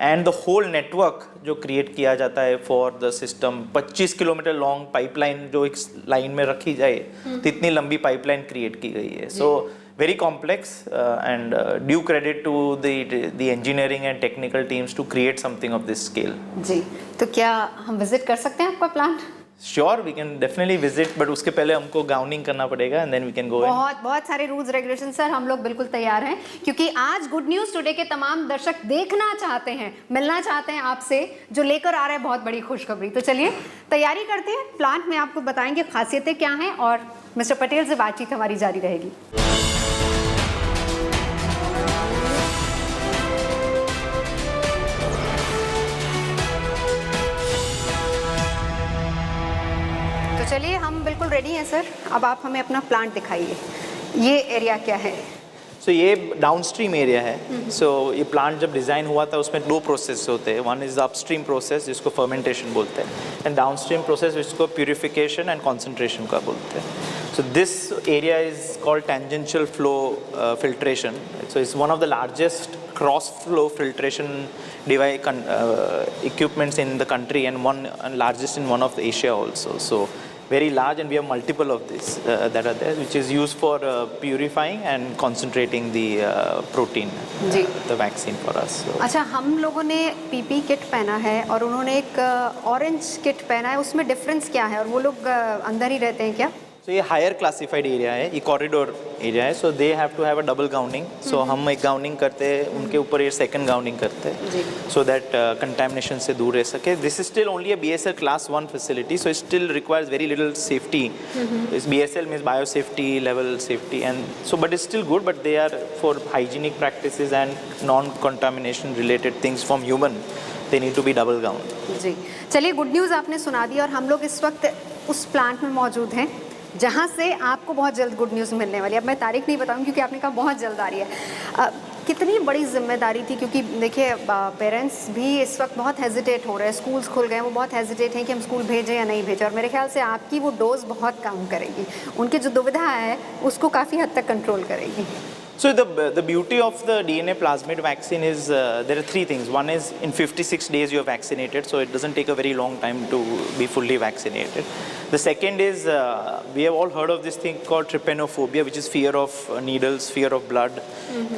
And the whole network जो create किया जाता है for the system, 25 kilometre long pipeline जो एक लाइन में रखी जाए तो इतनी लंबी पाइपलाइन क्रिएट की गई है। सो very complex and due credit to the engineering and technical teams to create something of this scale. जी, तो क्या हम विजिट कर सकते हैं आपका plant? Sure, we can definitely visit, but उसके पहले हमको गाउनिंग करना पड़ेगा and then we can go in. बहुत सारे रूल्स रेगुलेशन सर, हम लोग बिल्कुल तैयार हैं क्योंकि आज गुड न्यूज़ टुडे के तमाम दर्शक देखना चाहते हैं, मिलना चाहते हैं आपसे, जो लेकर आ रहे हैं बहुत बड़ी खुशखबरी। तो चलिए तैयारी करते हैं, प्लांट में आपको बताएंगे खासियतें क्या हैं और मिस्टर पटेल से बातचीत हमारी जारी रहेगी। चलिए हम बिल्कुल रेडी हैं सर, अब आप हमें अपना प्लांट दिखाइए। ये एरिया क्या है? So ये डाउनस्ट्रीम एरिया है। सो ये प्लांट जब डिज़ाइन हुआ था उसमें 2 प्रोसेस होते हैं। One is the upstream process जिसको फर्मेंटेशन बोलते हैं, एंड डाउनस्ट्रीम प्रोसेस जिसको प्यूरिफिकेशन एंड कॉन्सेंट्रेशन का बोलते हैं। So this area is called tangential flow filtration. So it's one of the largest cross flow filtration equipments in the country and largest in one of the Asia also. So very large, and we have multiple of this that are there, which is used for purifying and concentrating the protein, the vaccine for us. So. अच्छा, हम लोगों ने PP kit पहना है और उन्होंने एक orange kit पहना है, उसमें डिफरेंस क्या है और वो लोग अंदर ही रहते हैं क्या? So ये हायर क्लासिफाइड एरिया है, ये कॉरिडोर एरिया है। So they have to have a double gowning. So हम एक गाउनिंग करते हैं, उनके ऊपर ये सेकंड गाउनिंग करते हैं, सो दैट कंटामिनेशन से दूर रह सके। This is still only a BSL class 1 facility, so it still requires very little safety. इस BSL means bio safety level safety, and so but it's still good, but they are for hygienic practices and non contamination related things from human, they need to be double gown. जी, चलिए good news आपने सुना दी और हम लोग इस वक्त उस प्लांट में मौजूद हैं जहाँ से आपको बहुत जल्द गुड न्यूज़ मिलने वाली है। अब मैं तारीख नहीं बताऊँ क्योंकि आपने कहा बहुत जल्द आ रही है। कितनी बड़ी जिम्मेदारी थी, क्योंकि देखिए पेरेंट्स भी इस वक्त बहुत हेजिटेट हो रहे हैं, स्कूल्स खुल गए हैं, वो बहुत हेजिटेट हैं कि हम स्कूल भेजें या नहीं भेजें, और मेरे ख्याल से आपकी वो डोज बहुत काम करेगी, उनकी जो दुविधा है उसको काफ़ी हद तक कंट्रोल करेगी। So the beauty of the DNA plasmid vaccine is there are 3 things. One is in 56 days you are vaccinated, so it doesn't take a very long time to be fully vaccinated. The second is we have all heard of this thing called trypanophobia, which is fear of needles, fear of blood,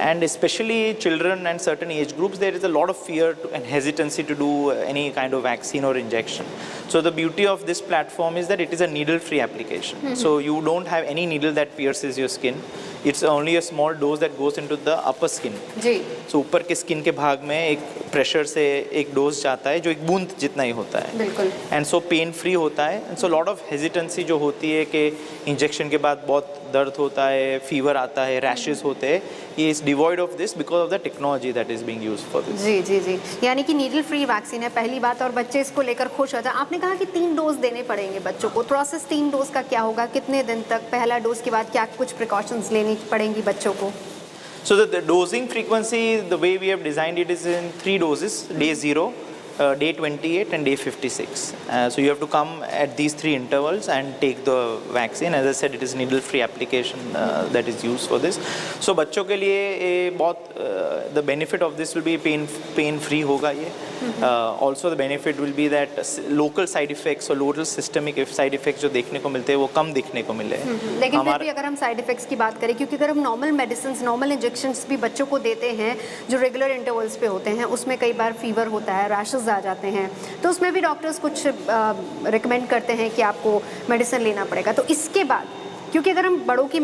and especially children and certain age groups, there is a lot of fear and hesitancy to do any kind of vaccine or injection. So the beauty of this platform is that it is a needle-free application. So you don't have any needle that pierces your skin. It's only a small dose that goes into the upper skin. Ji. So ऊपर के skin के भाग में एक pressure से एक dose जाता है जो एक बूंद जितना ही होता है। बिल्कुल। एंड सो पेन फ्री होता है, and so lot of hesitancy जो होती है कि इंजेक्शन के बाद बहुत दर्द होता है, फीवर आता है, रैशेस होते हैं, ये is devoid of this because of the technology that is being used for this. जी जी जी, यानी कि नीडल फ्री वैक्सीन है पहली बात, और बच्चे इसको लेकर खुश हो जाए। आपने कहा कि 3 डोज देने पड़ेंगे बच्चों को, प्रोसेस 3 डोज का क्या होगा, कितने दिन तक, पहला डोज के बाद क्या कुछ प्रिकॉशंस लेनी पड़ेंगी बच्चों को? So the dosing frequency, the way we have designed it is in 3 doses, day 0, day 28 and day 56. So you have to come at these 3 intervals and take the vaccine. As I said, it is needle free application that is used for this. So बच्चों के लिए ये बहुत the benefit of this will be pain free होगा ये. Also the benefit will be that local side effects or local systemic side effects जो देखने को मिलते हैं वो कम दिखने को मिले। लेकिन फिर भी अगर हम साइड इफेक्ट्स की बात करें, क्योंकि अगर हम नॉर्मल मेडिसिन, नॉर्मल इंजेक्शंस भी बच्चों को देते हैं जो रेगुलर इंटरवल्स पे होते हैं, उसमें कई बार फीवर होता है, रैशेस आ जाते हैं, तो उसमें भी डॉक्टर्स कुछ रिकमेंड करते हैं कि आपको मेडिसिन लेना पड़ेगा। तो इसके बाद, क्योंकि अगर हम बड़ों की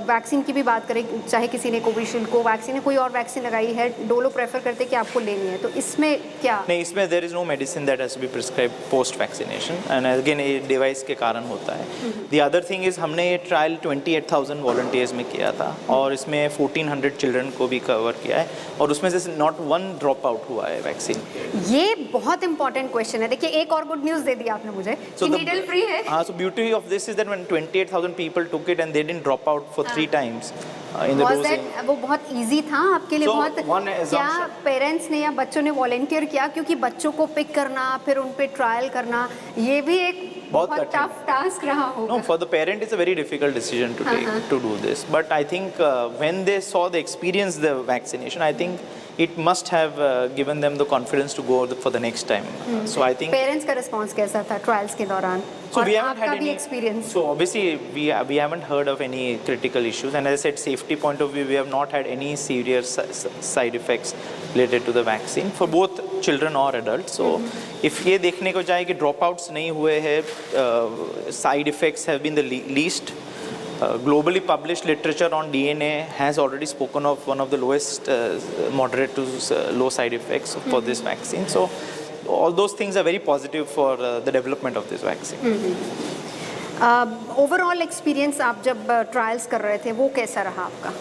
वैक्सीन की भी बात करें, चाहे किसी ने कोविशील्ड, कोवैक्सीन है, कोई और वैक्सीन लगाई है, डोलो प्रेफर करते हैं कि आपको लेनी है, तो इसमें क्या? नहीं, इसमें there is no medicine that has to be prescribe post vaccination, and again ये डिवाइस के कारण होता है। द अदर थिंग इज हमने ये ट्रायल 28,000 वॉलंटियर्स में किया था और इसमें 1400 चिल्ड्रन को भी कवर किया है, और उसमें से नॉट 1 ड्रॉप आउट हुआ है वैक्सीन। ये बहुत इंपॉर्टेंट क्वेश्चन है। देखिए, एक और गुड न्यूज़ दे दी आपने मुझे कि नीडल फ्री है। हाँ, so beauty of this is that when 28,000 people took it and they didn't drop out for 3 times in the dosing. वो बहुत इजी था आपके लिए? बहुत क्या पेरेंट्स ने या बच्चों ने वॉलंटियर किया? क्योंकि बच्चों को पिक करना, फिर उन पे ट्रायल करना, ये भी एक बहुत टफ टास्क रहा होगा। No, for the parent it's a very difficult decision to take to do this, but I think when they saw the experience the vaccination, I think it must have given them the confidence to go for the next time. So I think parents का response कैसा था trials के दौरान so और we haven't आपका had भी any experience? So obviously we haven't heard of any critical issues, and as I said, safety point of view, we have not had any serious side effects related to the vaccine for both children or adults. So if ये देखने को जाए कि dropouts नहीं हुए हैं, side effects have been the least. Globally published literature on DNA has already spoken of one of the lowest moderate to low side effects for this vaccine. So all those things are very positive for the development of this vaccine. Overall experience आप जब trials कर रहे थे वो कैसा रहा आपका?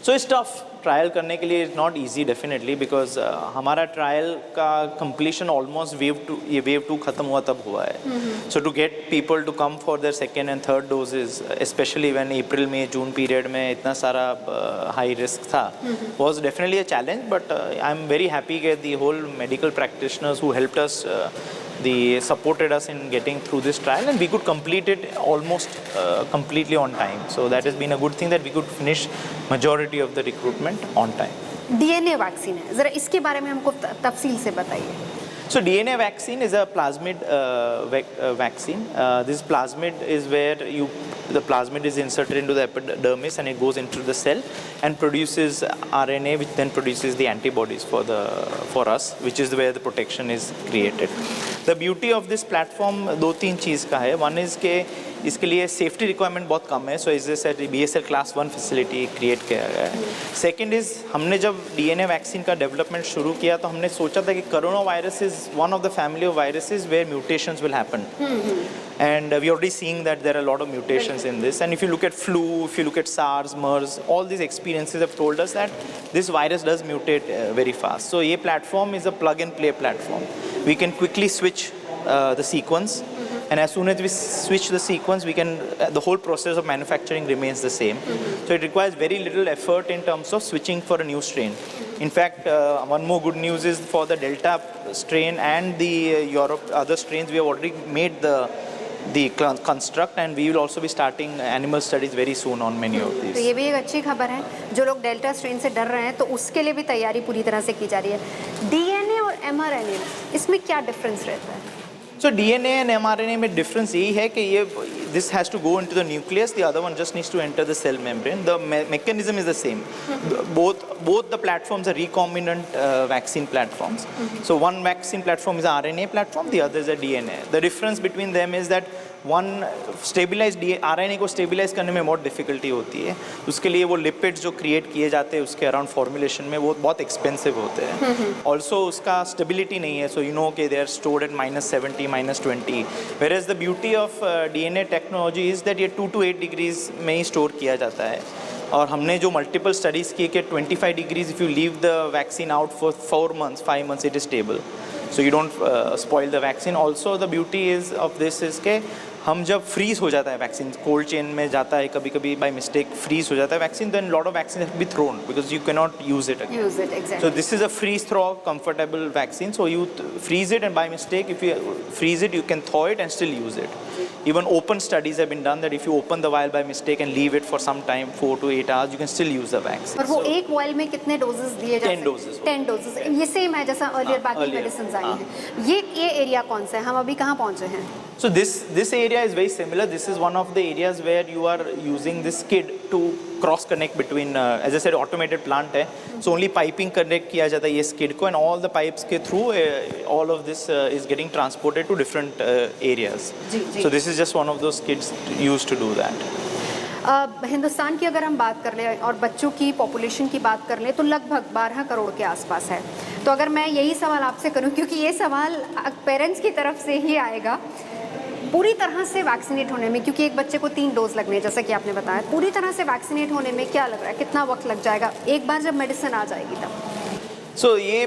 So it's tough. Trial करने के लिए is not easy definitely because हमारा ट्रायल का कंप्लीशन ऑलमोस्ट वेव 2 ख़त्म हुआ तब हुआ है. So to get people to come for their second and third doses, specially when April May June period में इतना सारा हाई रिस्क था, was definitely a challenge. But I am very happy कि the whole medical practitioners who helped us, they supported us in getting through this trial, and we could complete it almost completely on time. So that has been a good thing that we could finish majority of the recruitment on time. DNA vaccine है, ज़रा इसके बारे में हमको तफसील से बताइए. So DNA vaccine is a plasmid vaccine. This plasmid is where the plasmid is inserted into the epidermis and it goes into the cell and produces RNA, which then produces the antibodies for us, which is where the protection is created. The beauty of this platform दो तीन चीज़ का है. One is कि इसके लिए safety requirement बहुत कम है. So is BSL class 1 facility create किया गया है. सेकेंड इज़ हमने जब DNA वैक्सीन का डेवलपमेंट शुरू किया तो हमने सोचा था कि corona virus is one of the family of viruses where mutations will happen. And we already seeing that there are a lot of mutations in this. And if you look at flu, if you look at SARS, MERS, all these experiences have told us that this virus does mutate very fast. So ये platform is a plug and play platform. We can quickly switch the sequence. And as soon as we switch the sequence, we can the whole process of manufacturing remains the same. So it requires very little effort in terms of switching for a new strain. In fact, one more good news is for the Delta strain and the Europe other strains, we have already made the construct, and we will also be starting animal studies very soon on many of these. तो ये भी एक अच्छी खबर है. जो लोग delta strain से डर रहे हैं तो उसके लिए भी तैयारी पूरी तरह से की जा रही है. डीएनए और एमआरएनए इसमें क्या डिफरेंस रहता है? So DNA and mRNA में difference यही है कि ये this has to go into the nucleus, the other one just needs to enter the cell membrane. The mechanism is the same. Both the platforms are recombinant vaccine platforms. So one vaccine platform is an RNA platform, the other is a DNA. The difference between them is that one stabilized RNA को stabilize करने में बहुत difficulty होती है. उसके लिए वो lipids जो create किए जाते हैं उसके around formulation में वो बहुत expensive होते हैं. Also उसका stability नहीं है, so you know कि they are stored at -70, -20. Whereas the beauty of DNA technology is that ये 2 to 8 degrees में ही store किया जाता है. और हमने जो मल्टीपल स्टडीज़ किए कि 25 degrees if you leave the vaccine out for 4 months 5 months it is stable, so you don't spoil the vaccine. Also the beauty is of this is के हम जब फ्रीज हो जाता है वैक्सीन, कोल्ड चेन में जाता है कभी कभी बाय मिस्टेक फ्रीज हो जाता है vaccine, then lot of vaccine have to be thrown because you can not use it again. So this is a freeze thaw comfortable vaccine. So you freeze it, and by mistake, if you freeze it, you can thaw it and still use it. Even open studies have been done that if you open the vial by mistake and leave it for some time, 4 to 8 hours, you can still use the vaccine. और वो एक vial में कितने doses दिए जाते हैं? 10 doses. 10 doses. ये same है जैसा अर्लियर बाकी मेडिसिन आई हैं. ये एरिया कौन सा है? हम अभी कहाँ पहुँचे हैं? So this area is very similar. This is one of the areas where you are using this skid to cross connect between, as I said, automated plant है. So only piping connect किया जाता है ये skid को, and all the pipes के through all of this is getting transported to different areas. So this is just one of those skids used to do that. Hindustan की अगर हम बात कर लें और बच्चों की पॉपुलेशन की बात कर लें तो लगभग 12 करोड़ के आसपास है. तो अगर मैं यही सवाल आपसे करूं, क्योंकि ये सवाल पेरेंट्स की तरफ से ही आएगा, पूरी तरह से वैक्सीनेट होने में, क्योंकि एक बच्चे को 3 डोज लगने हैं जैसा कि आपने बताया, पूरी तरह से वैक्सीनेट होने में क्या लग रहा है, कितना वक्त लग जाएगा एक बार जब मेडिसिन आ जाएगी तब? सो ये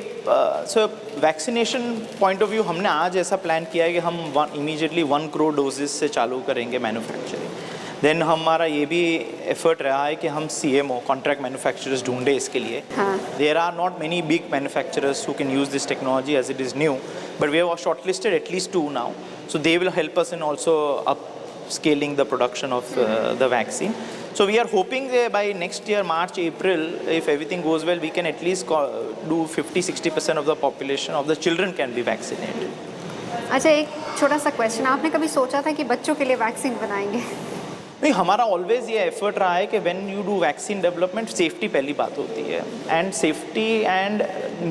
वैक्सीनेशन पॉइंट ऑफ व्यू हमने आज ऐसा प्लान किया है कि हम इमीडिएटली 1 करोड़ डोजेस से चालू करेंगे मैन्युफैक्चरिंग. देन हमारा ये भी एफर्ट रहा है कि हम CMO कॉन्ट्रैक्ट मैन्युफैक्चरर्स ढूंढे इसके लिए. There are not many big manufacturers who can use this technology as it is new, but we have shortlisted at least 2 now. So they will help us in also upscaling the production of the vaccine. So we are hoping by next year, March, April, if everything goes well, we can at least do 50-60% of the population of the children can be vaccinated. अच्छा, एक छोटा सा question, आपने कभी सोचा था कि बच्चों के लिए वैक्सीन बनाएंगे? नहीं, हमारा ऑलवेज ये एफर्ट रहा है कि when you do vaccine development, safety पहली बात होती है, and safety and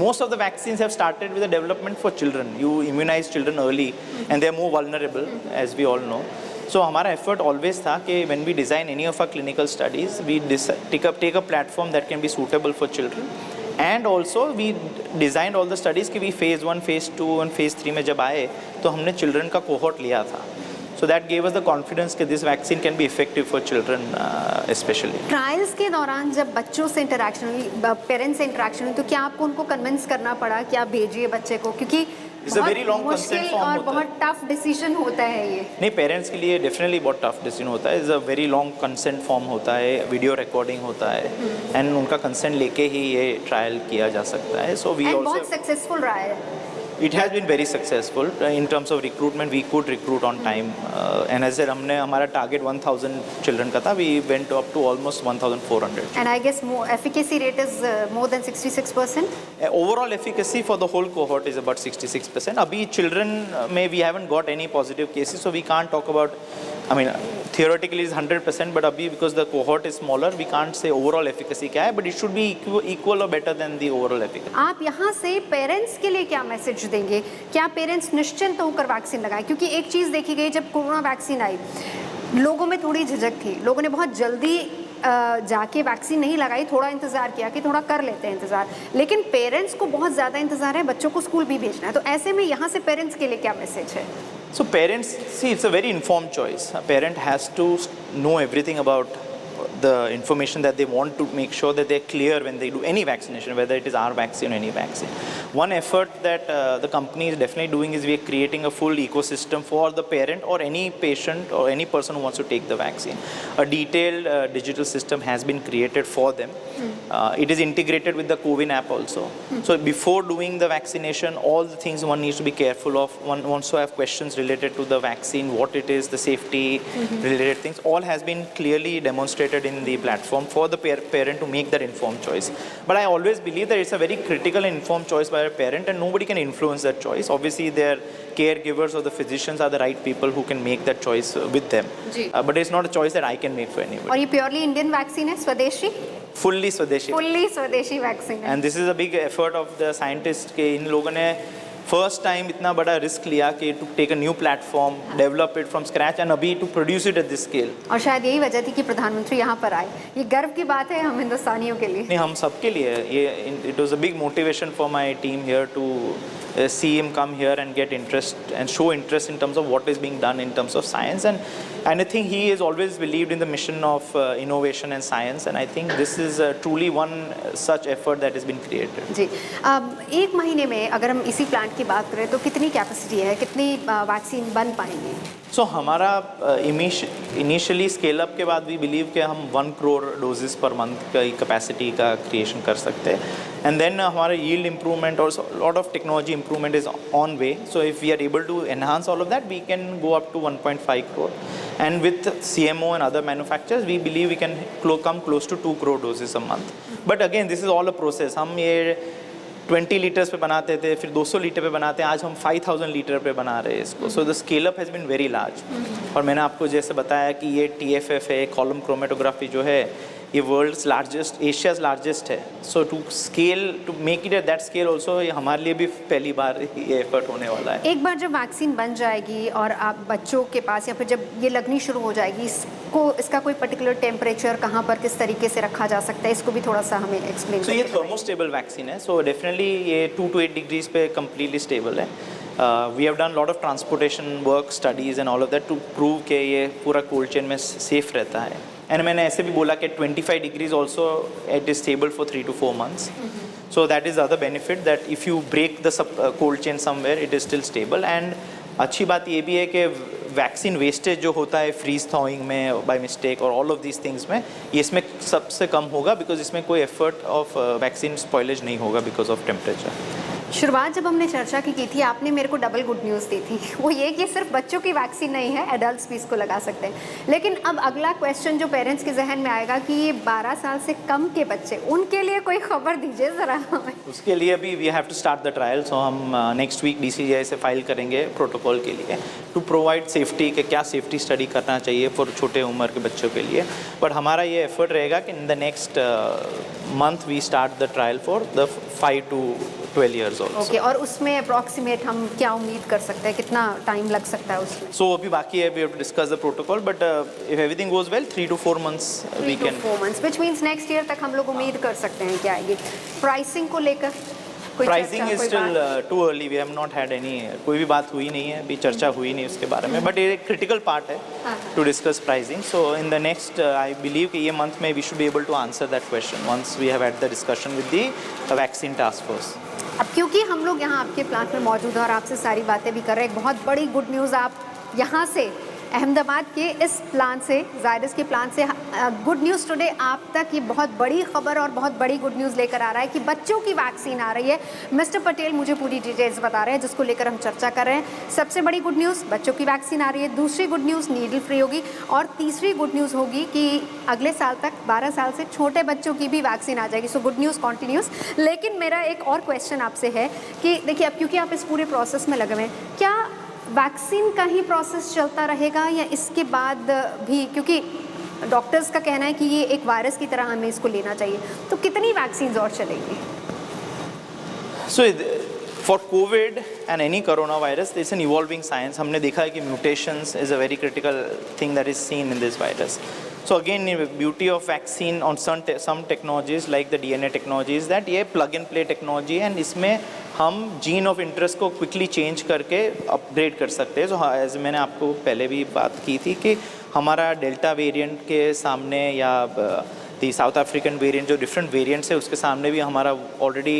most of the vaccines have started with the development for children. You immunize children early and they are more vulnerable, as we all know. So हमारा effort always था कि when we design any of our clinical studies, we take a platform that can be suitable for children. And also we designed all the studies कि we phase 1, phase 2 और phase 3 में जब आए तो हमने children का कोहॉर्ट लिया था. So that gave us the confidence that this vaccine can be effective for children especially. Trials के दौरान जब बच्चों से इंटरेक्शन हुई, पेरेंट्स से इंटरेक्शन हुई, तो क्या आपको उनको कन्विंस करना पड़ा कि आप भेजिए बच्चे को, क्योंकि It's a very long consent form और होता है. बहुत टफ डिसीजन होता है ये. नहीं, पेरेंट्स के लिए डेफिनेटली बहुत टफ डिसीजन होता है. Is a very long consent form होता है, वीडियो रिकॉर्डिंग होता है, एंड उनका कंसेंट लेके ही ये ट्रायल किया जा सकता है. सो वी एंड ऑल्सो बहुत सक्सेसफुल रहा है. It has been very successful in terms of recruitment. We could recruit on time, and as I said, हमने हमारा target 1,000 children का था. We went up to almost 1,400. And I guess more efficacy rate is more than 66%. Overall efficacy for the whole cohort is about 66%. अभी children में we haven't got any positive cases, so we can't talk about. I mean, theoretically is 100%, but अभी because the cohort is smaller, we can't say overall efficacy क्या है, but it should be equal or better than the overall efficacy. आप यहाँ से parents के लिए क्या message देंगे? क्या पेरेंट्स निश्चिंत होकर वैक्सीन लगाएं? क्योंकि एक चीज़ देखी गई, जब कोरोना वैक्सीन आई, लोगों में थोड़ी झिझक थी. लोगों ने बहुत जल्दी जाके वैक्सीन नहीं लगाई, थोड़ा इंतज़ार किया कि थोड़ा कर लेते हैं इंतज़ार. लेकिन पेरेंट्स को बहुत ज़्यादा इंतज़ार है, बच्चों को स्कूल भी भेजना है. तो ऐसे में यहाँ से पेरेंट्स के लिए क्या मैसेज है? So parents, see, it's a very informed choice. A parent has to know everything about the information that they want to make sure that they're clear when they do any vaccination, whether it is our vaccine or any vaccine. One effort that the company is definitely doing is we are creating a full ecosystem for the parent or any patient or any person who wants to take the vaccine. A detailed digital system has been created for them. It is integrated with the CoWIN app also. So before doing the vaccination, all the things one needs to be careful of. One wants to have questions related to the vaccine, what it is, the safety related things. All has been clearly demonstrated in the platform for the parent to make that informed choice. But I always believe that it's a very critical and informed choice by a parent, and nobody can influence that choice. Obviously, their caregivers or the physicians are the right people who can make that choice with them. But it's not a choice that I can make for anybody. और ये purely Indian vaccine है, स्वदेशी? Fully Swadeshi. Fully स्वदेशी vaccine है. And this is a big effort of the scientists कि इन लोगों ने first time इतना बड़ा रिस्क लिया कि to take a new platform, develop it from scratch and अभी to produce it at this scale. और शायद यही वजह थी कि प्रधानमंत्री यहाँ पर आए. ये गर्व की बात है हम हिंदुस्तानियों के लिए. नहीं, हम सबके लिए ये it was a big motivation for my team here to see him come here and get interest and show interest in terms of what is being done in terms of science, and I think he has always believed in the mission of innovation and science, and I think this is truly one such effort that has been created. जी, एक महीने में अगर हम इसी plant की बात करें तो कितनी कैपेसिटी है, कितनी वैक्सीन बन पाएंगे? सो हमारा इनिशियली स्केल अप के बाद वी बिलीव कि हम 1 crore डोजेस पर मंथ का कैपेसिटी का क्रिएशन कर सकते हैं, एंड देन हमारा यील्ड इम्प्रूवमेंट और lot of technology improvement is on way. So if we are able to enhance all of that, we can go up to 1.5 crore, and with CMO and other manufacturers we believe we can come close to 2 crore doses a month. But again, this is all a process. हम ये 20 litres पे बनाते थे, फिर 200 litre पे बनाते हैं, आज हम 5000 लीटर पे बना रहे हैं इसको. So the scale up has been very large. और मैंने आपको जैसे बताया कि ये TFF है, कॉलम क्रोमेटोग्राफी जो है, ये वर्ल्ड्स लार्जेस्ट, एशियाज़ लार्जेस्ट है. So to scale, to make it at that scale also, हमारे लिए भी पहली बार ये एफर्ट होने वाला है. एक बार जब वैक्सीन बन जाएगी और आप बच्चों के पास, या फिर जब ये लगनी शुरू हो जाएगी, इसका कोई पर्टिकुलर टेम्परेचर कहाँ पर किस तरीके से रखा जा सकता है, इसको भी थोड़ा सा हमें एक्सप्लेन. सो ये थर्मोस्टेबल वैक्सीन है, सो डेफिनेटली ये 2 to 8 डिग्रीज पे कम्प्लीटली स्टेबल है. We have done lot of transportation work, studies and all of that to prove कि ये पूरा कोल्ड चेन में सेफ रहता है. एंड मैंने ऐसे भी बोला कि 25 degrees also it is stable for 3 to 4 months. So that is the other benefit, that if you break the cold chain somewhere, it is still stable. And अच्छी बात ये भी है कि वैक्सीन वेस्टेज जो होता है फ्रीज थॉइंग में बाय मिस्टेक और ऑल ऑफ दीज थिंग्स में, ये इसमें सबसे कम होगा, बिकॉज इसमें कोई एफर्ट ऑफ वैक्सीन स्पॉइलेज नहीं होगा बिकॉज ऑफ टेम्परेचर. शुरुआत जब हमने चर्चा की थी आपने मेरे को डबल गुड न्यूज़ दी थी, वो ये कि सिर्फ बच्चों की वैक्सीन नहीं है, एडल्ट्स भी इसको लगा सकते हैं। लेकिन अब अगला क्वेश्चन जो पेरेंट्स के जहन में आएगा कि ये 12 साल से कम के बच्चे, उनके लिए कोई खबर दीजिए ज़रा हमें। उसके लिए भी we have to start the trial, so हम नेक्स्ट वीक DCGI से फाइल करेंगे प्रोटोकॉल के लिए टू प्रोवाइड सेफ्टी के क्या सेफ्टी स्टडी करना चाहिए फॉर छोटे उम्र के बच्चों के लिए। बट हमारा ये एफर्ट रहेगा कि in the next month we start the trial for the 5 to 12 years also. Okay, और उसमें अप्रॉक्सीमेट हम क्या उम्मीद कर सकते हैं, कितना टाइम लग सकता है उसमें? सो अभी बाकी है, we have to discuss the protocol, but if everything goes well 3 to 4 months we can. 4 months, which means next year तक हम लोग उम्मीद कर सकते हैं क्या आएगी। प्राइसिंग को लेकर कोई प्राइसिंग चर्चा, इज कोई स्टिल बात? Too early, we have not had any, कोई भी बात हुई नहीं है, अभी चर्चा हुई नहीं उसके बारे में, बट ये एक क्रिटिकल पार्ट है to discuss pricing. So in the next I believe कि ये मंथ में we should be able to answer that question once we have had the discussion with the vaccine task force. अब क्योंकि हम लोग यहाँ आपके प्लांट में मौजूद हैं और आपसे सारी बातें भी कर रहे हैं, एक बहुत बड़ी गुड न्यूज़ आप यहाँ से अहमदाबाद के इस प्लांट से, जायडस के प्लांट से, गुड न्यूज़ टुडे आप तक ये बहुत बड़ी खबर और बहुत बड़ी गुड न्यूज़ लेकर आ रहा है कि बच्चों की वैक्सीन आ रही है। मिस्टर पटेल मुझे पूरी डिटेल्स बता रहे हैं जिसको लेकर हम चर्चा कर रहे हैं। सबसे बड़ी गुड न्यूज़, बच्चों की वैक्सीन आ रही है। दूसरी गुड न्यूज़, नीडल फ्री होगी। और तीसरी गुड न्यूज़ होगी कि अगले साल तक 12 साल से छोटे बच्चों की भी वैक्सीन आ जाएगी। So good news continuous. लेकिन मेरा एक और क्वेश्चन आपसे है कि देखिए, अब क्योंकि आप इस पूरे प्रोसेस में लगे हुए हैं, क्या वैक्सीन का ही प्रोसेस चलता रहेगा या इसके बाद भी, क्योंकि डॉक्टर्स का कहना है कि ये एक वायरस की तरह हमें इसको लेना चाहिए, तो कितनी वैक्सीन और चलेंगी? So for Covid and any corona virus it's an evolving science. हमने देखा है कि mutations is a very critical thing that is seen in this virus. So again, beauty of vaccine on some technologies like the DNA technology is that ये plug and play technology है, and इसमें हम gene of interest को quickly change करके upgrade कर सकते हैं। So as मैंने आपको पहले भी बात की थी कि हमारा डेल्टा वेरिएंट के सामने या दी साउथ अफ्रीकन वेरिएंट जो डिफरेंट वेरिएंट्स है उसके सामने भी हमारा already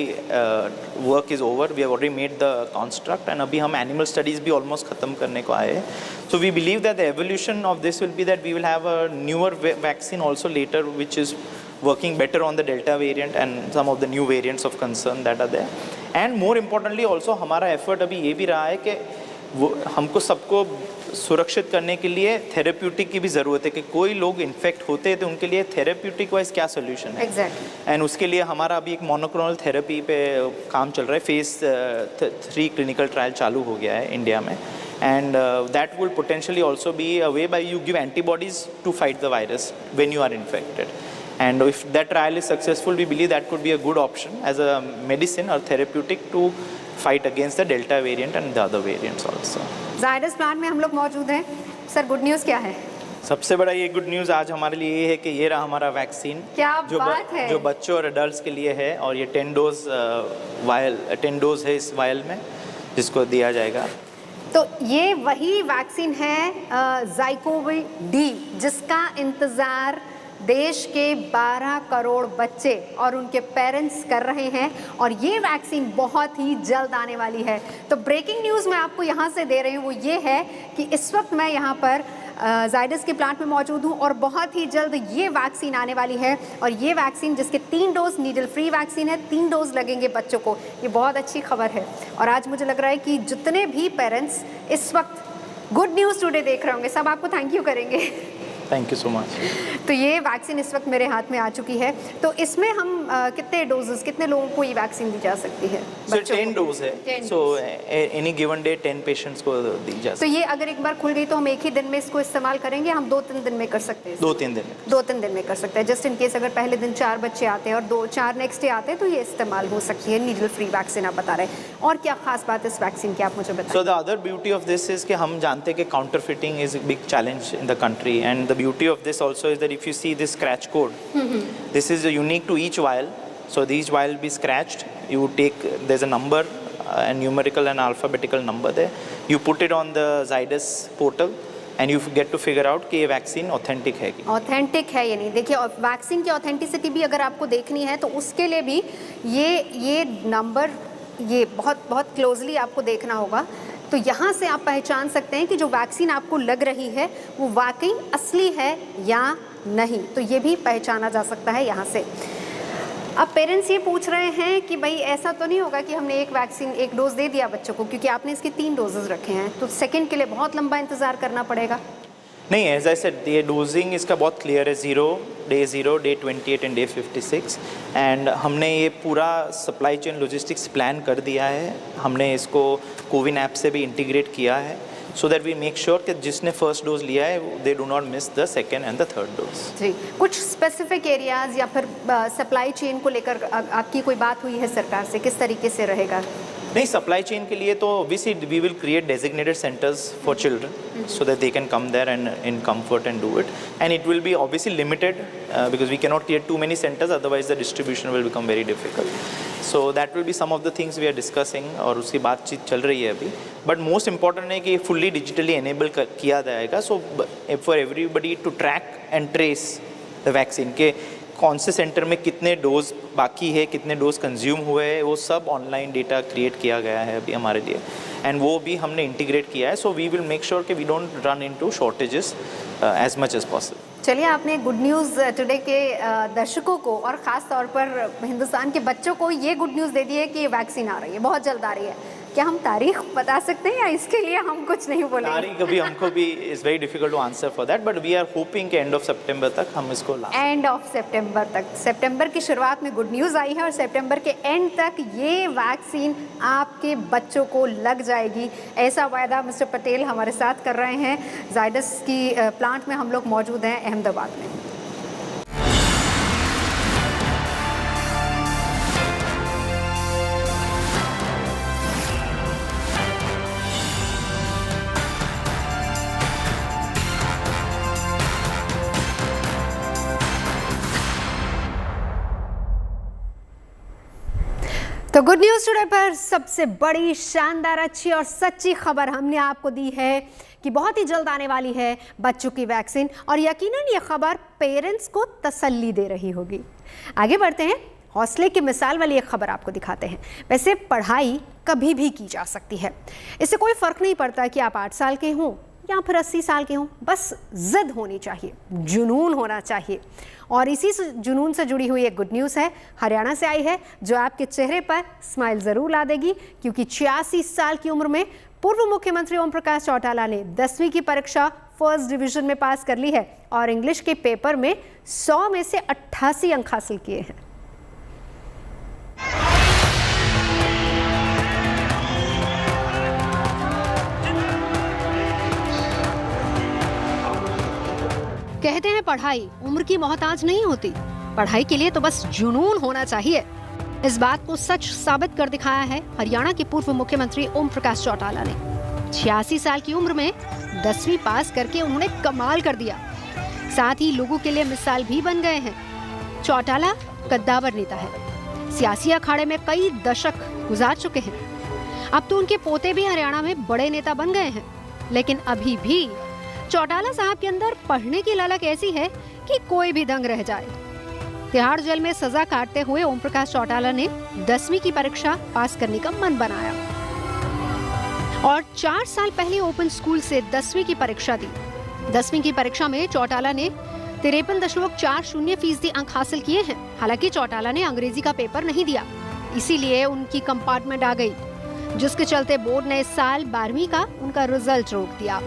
work is over, we have already made the construct, and अभी हम एनिमल स्टडीज़ भी ऑलमोस्ट ख़त्म करने को आए हैं। So we believe that the evolution of this will be that we will have a newer vaccine also later which is working better on the delta variant and some of the new variants of concern that are there. And more importantly also हमारा effort अभी ये भी रहा है कि वो हमको सबको सुरक्षित करने के लिए थेरेप्यूटिक की भी ज़रूरत है कि कोई लोग इन्फेक्ट होते हैं तो उनके लिए थेरेप्यूटिक वाइज क्या सोल्यूशन है। एग्जैक्टली। एंड उसके लिए हमारा अभी एक मोनोक्लोनल थेरेपी पे काम चल रहा है। फेज़ 3 क्लिनिकल ट्रायल चालू हो गया है इंडिया में, and that will potentially also be a way by you give antibodies to fight the virus when you are infected. And if that trial is successful, we believe that could be a good option as a medicine or therapeutic to fight against the Delta variant and the other variants also. Zydus plant में हम लोग मौजूद हैं। Sir, good news क्या है? सबसे बड़ा ये गुड न्यूज़ आज हमारे लिए ये है कि ये रहा हमारा वैक्सीन, क्या बात है, जो बच्चों और एडल्ट्स के लिए है, और ये 10 डोज है इस वायल में जिसको दिया जाएगा। तो ये वही वैक्सीन है ज़ाइकोवी डी जिसका इंतज़ार देश के 12 करोड़ बच्चे और उनके पेरेंट्स कर रहे हैं, और ये वैक्सीन बहुत ही जल्द आने वाली है। तो ब्रेकिंग न्यूज़ मैं आपको यहाँ से दे रही हूँ वो ये है कि इस वक्त मैं यहाँ पर जायडस के प्लांट में मौजूद हूँ और बहुत ही जल्द ये वैक्सीन आने वाली है, और ये वैक्सीन जिसके 3 डोज नीडल फ्री वैक्सीन है, 3 डोज लगेंगे बच्चों को। ये बहुत अच्छी खबर है, और आज मुझे लग रहा है कि जितने भी पेरेंट्स इस वक्त गुड न्यूज़ टुडे देख रहे होंगे सब आपको थैंक यू करेंगे। Thank you so much. तो ये वैक्सीन इस वक्त मेरे हाथ में आ चुकी है। तो इसमें हम कितने डोजेस, कितने लोगों को ये वैक्सीन दी जा सकती है? सो 10 डोज है, so any given day 10 patients को दी जा सकती है। तो ये अगर एक बार खुल गई तो हम एक ही दिन में इसको इस्तेमाल करेंगे, हम 2-3 दिन में कर सकते हैं? 2-3 दिन में 2-3 दिन में कर सकते हैं। जस्ट इन केस अगर पहले दिन 4 बच्चे आते हैं और 2-4 नेक्स्ट डे आते हैं तो ये इस्तेमाल हो सकती है नीडल फ्री वैक्सीन आप बता रहे हैं। और क्या खास बात है इस वैक्सीन की, आप मुझे बताएं। So the other beauty of this is कि हम जानते हैं कि counterfeiting is a big challenge in the country, and the beauty of this also is that if you see this scratch code, this is unique to each vial. So each vial will be scratched. You take, there's a number, a numerical and alphabetical number there. You put it on the Zydus portal and you get to figure out कि ये vaccine authentic है कि authentic है या नहीं। देखिए, vaccine की authenticity भी अगर आपको देखनी है तो उसके लिए भी ये नंबर ये बहुत बहुत क्लोजली आपको देखना होगा। तो यहाँ से आप पहचान सकते हैं कि जो वैक्सीन आपको लग रही है वो वाकई असली है या नहीं, तो ये भी पहचाना जा सकता है यहाँ से। अब पेरेंट्स ये पूछ रहे हैं कि भाई ऐसा तो नहीं होगा कि हमने एक डोज दे दिया बच्चों को, क्योंकि आपने इसके 3 डोजेस रखे हैं, तो सेकंड के लिए बहुत लंबा इंतज़ार करना पड़ेगा। नहीं, एज आई सेड ये डोजिंग इसका बहुत क्लियर है, 0, day 0, day 28 and day 56। And हमने ये पूरा सप्लाई चेन लॉजिस्टिक्स प्लान कर दिया है। हमने इसको कोविन ऐप से भी इंटीग्रेट किया है, so that we make sure कि जिसने फर्स्ट डोज लिया है they do not miss the second and the third dose. जी, कुछ स्पेसिफिक एरियाज या फिर सप्लाई चेन को लेकर आपकी कोई बात हुई है सरकार से, किस तरीके से रहेगा? नहीं, सप्लाई चेन के लिए तो obviously we will create designated centres for children so that they can come there and in comfort and do it, and it will be obviously limited because we can not create too many centres, otherwise the distribution will become very difficult. So that will be some of the things we are discussing, और उसकी बातचीत चल रही है अभी। But most important है कि fully digitally enable किया जाएगा, so for everybody to track and trace the vaccine के कौन से सेंटर में कितने डोज बाकी है, कितने डोज कंज्यूम हुए हैं, वो सब ऑनलाइन डेटा क्रिएट किया गया है अभी हमारे लिए, एंड वो भी हमने इंटीग्रेट किया है। So we will make sure कि we don't run into shortages as much as possible. चलिए, आपने गुड न्यूज़ टुडे के दर्शकों को और ख़ास तौर पर हिंदुस्तान के बच्चों को ये गुड न्यूज़ दे दी है कि ये वैक्सीन आ रही है, बहुत जल्द आ रही है। क्या हम तारीख बता सकते हैं या इसके लिए हम कुछ नहीं बोलेंगे? तारीख अभी हमको भी is very difficult to answer for that, but we are hoping कि एंड ऑफ सितंबर तक हम इसको एंड ऑफ सितंबर तक, सितंबर की शुरुआत में गुड न्यूज़ आई है और सितंबर के एंड तक ये वैक्सीन आपके बच्चों को लग जाएगी, ऐसा वायदा मिस्टर पटेल हमारे साथ कर रहे हैं। जायडस की प्लांट में हम लोग मौजूद हैं अहमदाबाद में। तो गुड न्यूज़ टुडे पर सबसे बड़ी, शानदार, अच्छी और सच्ची खबर हमने आपको दी है कि बहुत ही जल्द आने वाली है बच्चों की वैक्सीन, और यकीनन ये खबर पेरेंट्स को तसल्ली दे रही होगी। आगे बढ़ते हैं, हौसले की मिसाल वाली एक खबर आपको दिखाते हैं। वैसे पढ़ाई कभी भी की जा सकती है, इससे कोई फ़र्क नहीं पड़ता कि आप 8 साल के हों या फिर 80 साल के हों, बस ज़िद होनी चाहिए, जुनून होना चाहिए। और इसी जुनून से जुड़ी हुई एक गुड न्यूज़ है, हरियाणा से आई है, जो आपके चेहरे पर स्माइल ज़रूर ला देगी, क्योंकि 86 साल की उम्र में पूर्व मुख्यमंत्री ओम प्रकाश चौटाला ने 10वीं की परीक्षा फर्स्ट डिवीज़न में पास कर ली है और इंग्लिश के पेपर में 100 में से 88 अंक हासिल किए हैं। कहते हैं पढ़ाई उम्र की मोहताज नहीं होती, पढ़ाई के लिए तो बस जुनून होना चाहिए। इस बात को सच साबित कर दिखाया है हरियाणा के पूर्व मुख्यमंत्री ओम प्रकाश चौटाला ने। 86 साल की उम्र में 10वीं पास करके उन्होंने कमाल कर दिया, साथ ही लोगों के लिए मिसाल भी बन गए हैं। चौटाला कद्दावर नेता है, सियासी अखाड़े में कई दशक गुजार चुके हैं। अब तो उनके पोते भी हरियाणा में बड़े नेता बन गए हैं, लेकिन अभी भी चौटाला साहब के अंदर पढ़ने की ललक ऐसी है कि कोई भी दंग रह जाए। तिहाड़ जेल में सजा काटते हुए ओम प्रकाश चौटाला ने 10वीं की परीक्षा पास करने का मन बनाया और 4 साल पहले ओपन स्कूल से 10वीं की परीक्षा दी। 10वीं की परीक्षा में चौटाला ने 53.40% अंक हासिल किए हैं। हालांकि चौटाला ने अंग्रेजी का पेपर नहीं दिया, इसीलिए उनकी कंपार्टमेंट आ गई, जिसके चलते बोर्ड ने इस साल 12वीं का उनका रिजल्ट रोक दिया।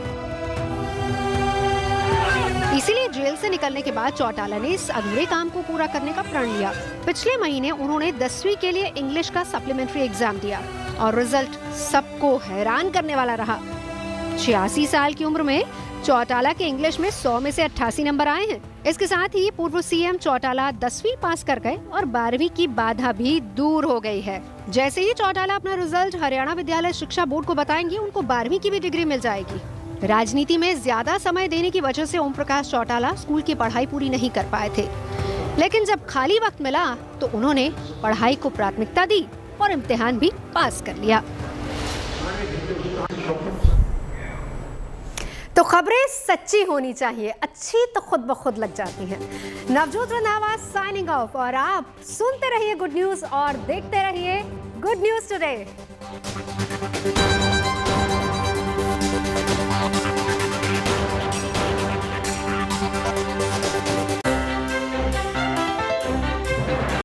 इसीलिए जेल से निकलने के बाद चौटाला ने इस अधूरे काम को पूरा करने का प्रण लिया। पिछले महीने उन्होंने 10वीं के लिए इंग्लिश का सप्लीमेंट्री एग्जाम दिया और रिजल्ट सबको हैरान करने वाला रहा। 86 साल की उम्र में चौटाला के इंग्लिश में 100 में से 88 नंबर आए हैं। इसके साथ ही पूर्व सीएम चौटाला 10वीं पास कर गए और 12वीं की बाधा भी दूर हो गई है। जैसे ही चौटाला अपना रिजल्ट हरियाणा विद्यालय शिक्षा बोर्ड को बताएंगे, उनको 12वीं की भी डिग्री मिल जाएगी। राजनीति में ज्यादा समय देने की वजह से ओम प्रकाश चौटाला स्कूल की पढ़ाई पूरी नहीं कर पाए थे, लेकिन जब खाली वक्त मिला तो उन्होंने पढ़ाई को प्राथमिकता दी और इम्तिहान भी पास कर लिया। तो खबरें सच्ची होनी चाहिए, अच्छी तो खुद ब खुद लग जाती हैं। नवजोत रंधावा साइनिंग ऑफ, और आप सुनते रहिए गुड न्यूज और देखते रहिए गुड न्यूज टुडे।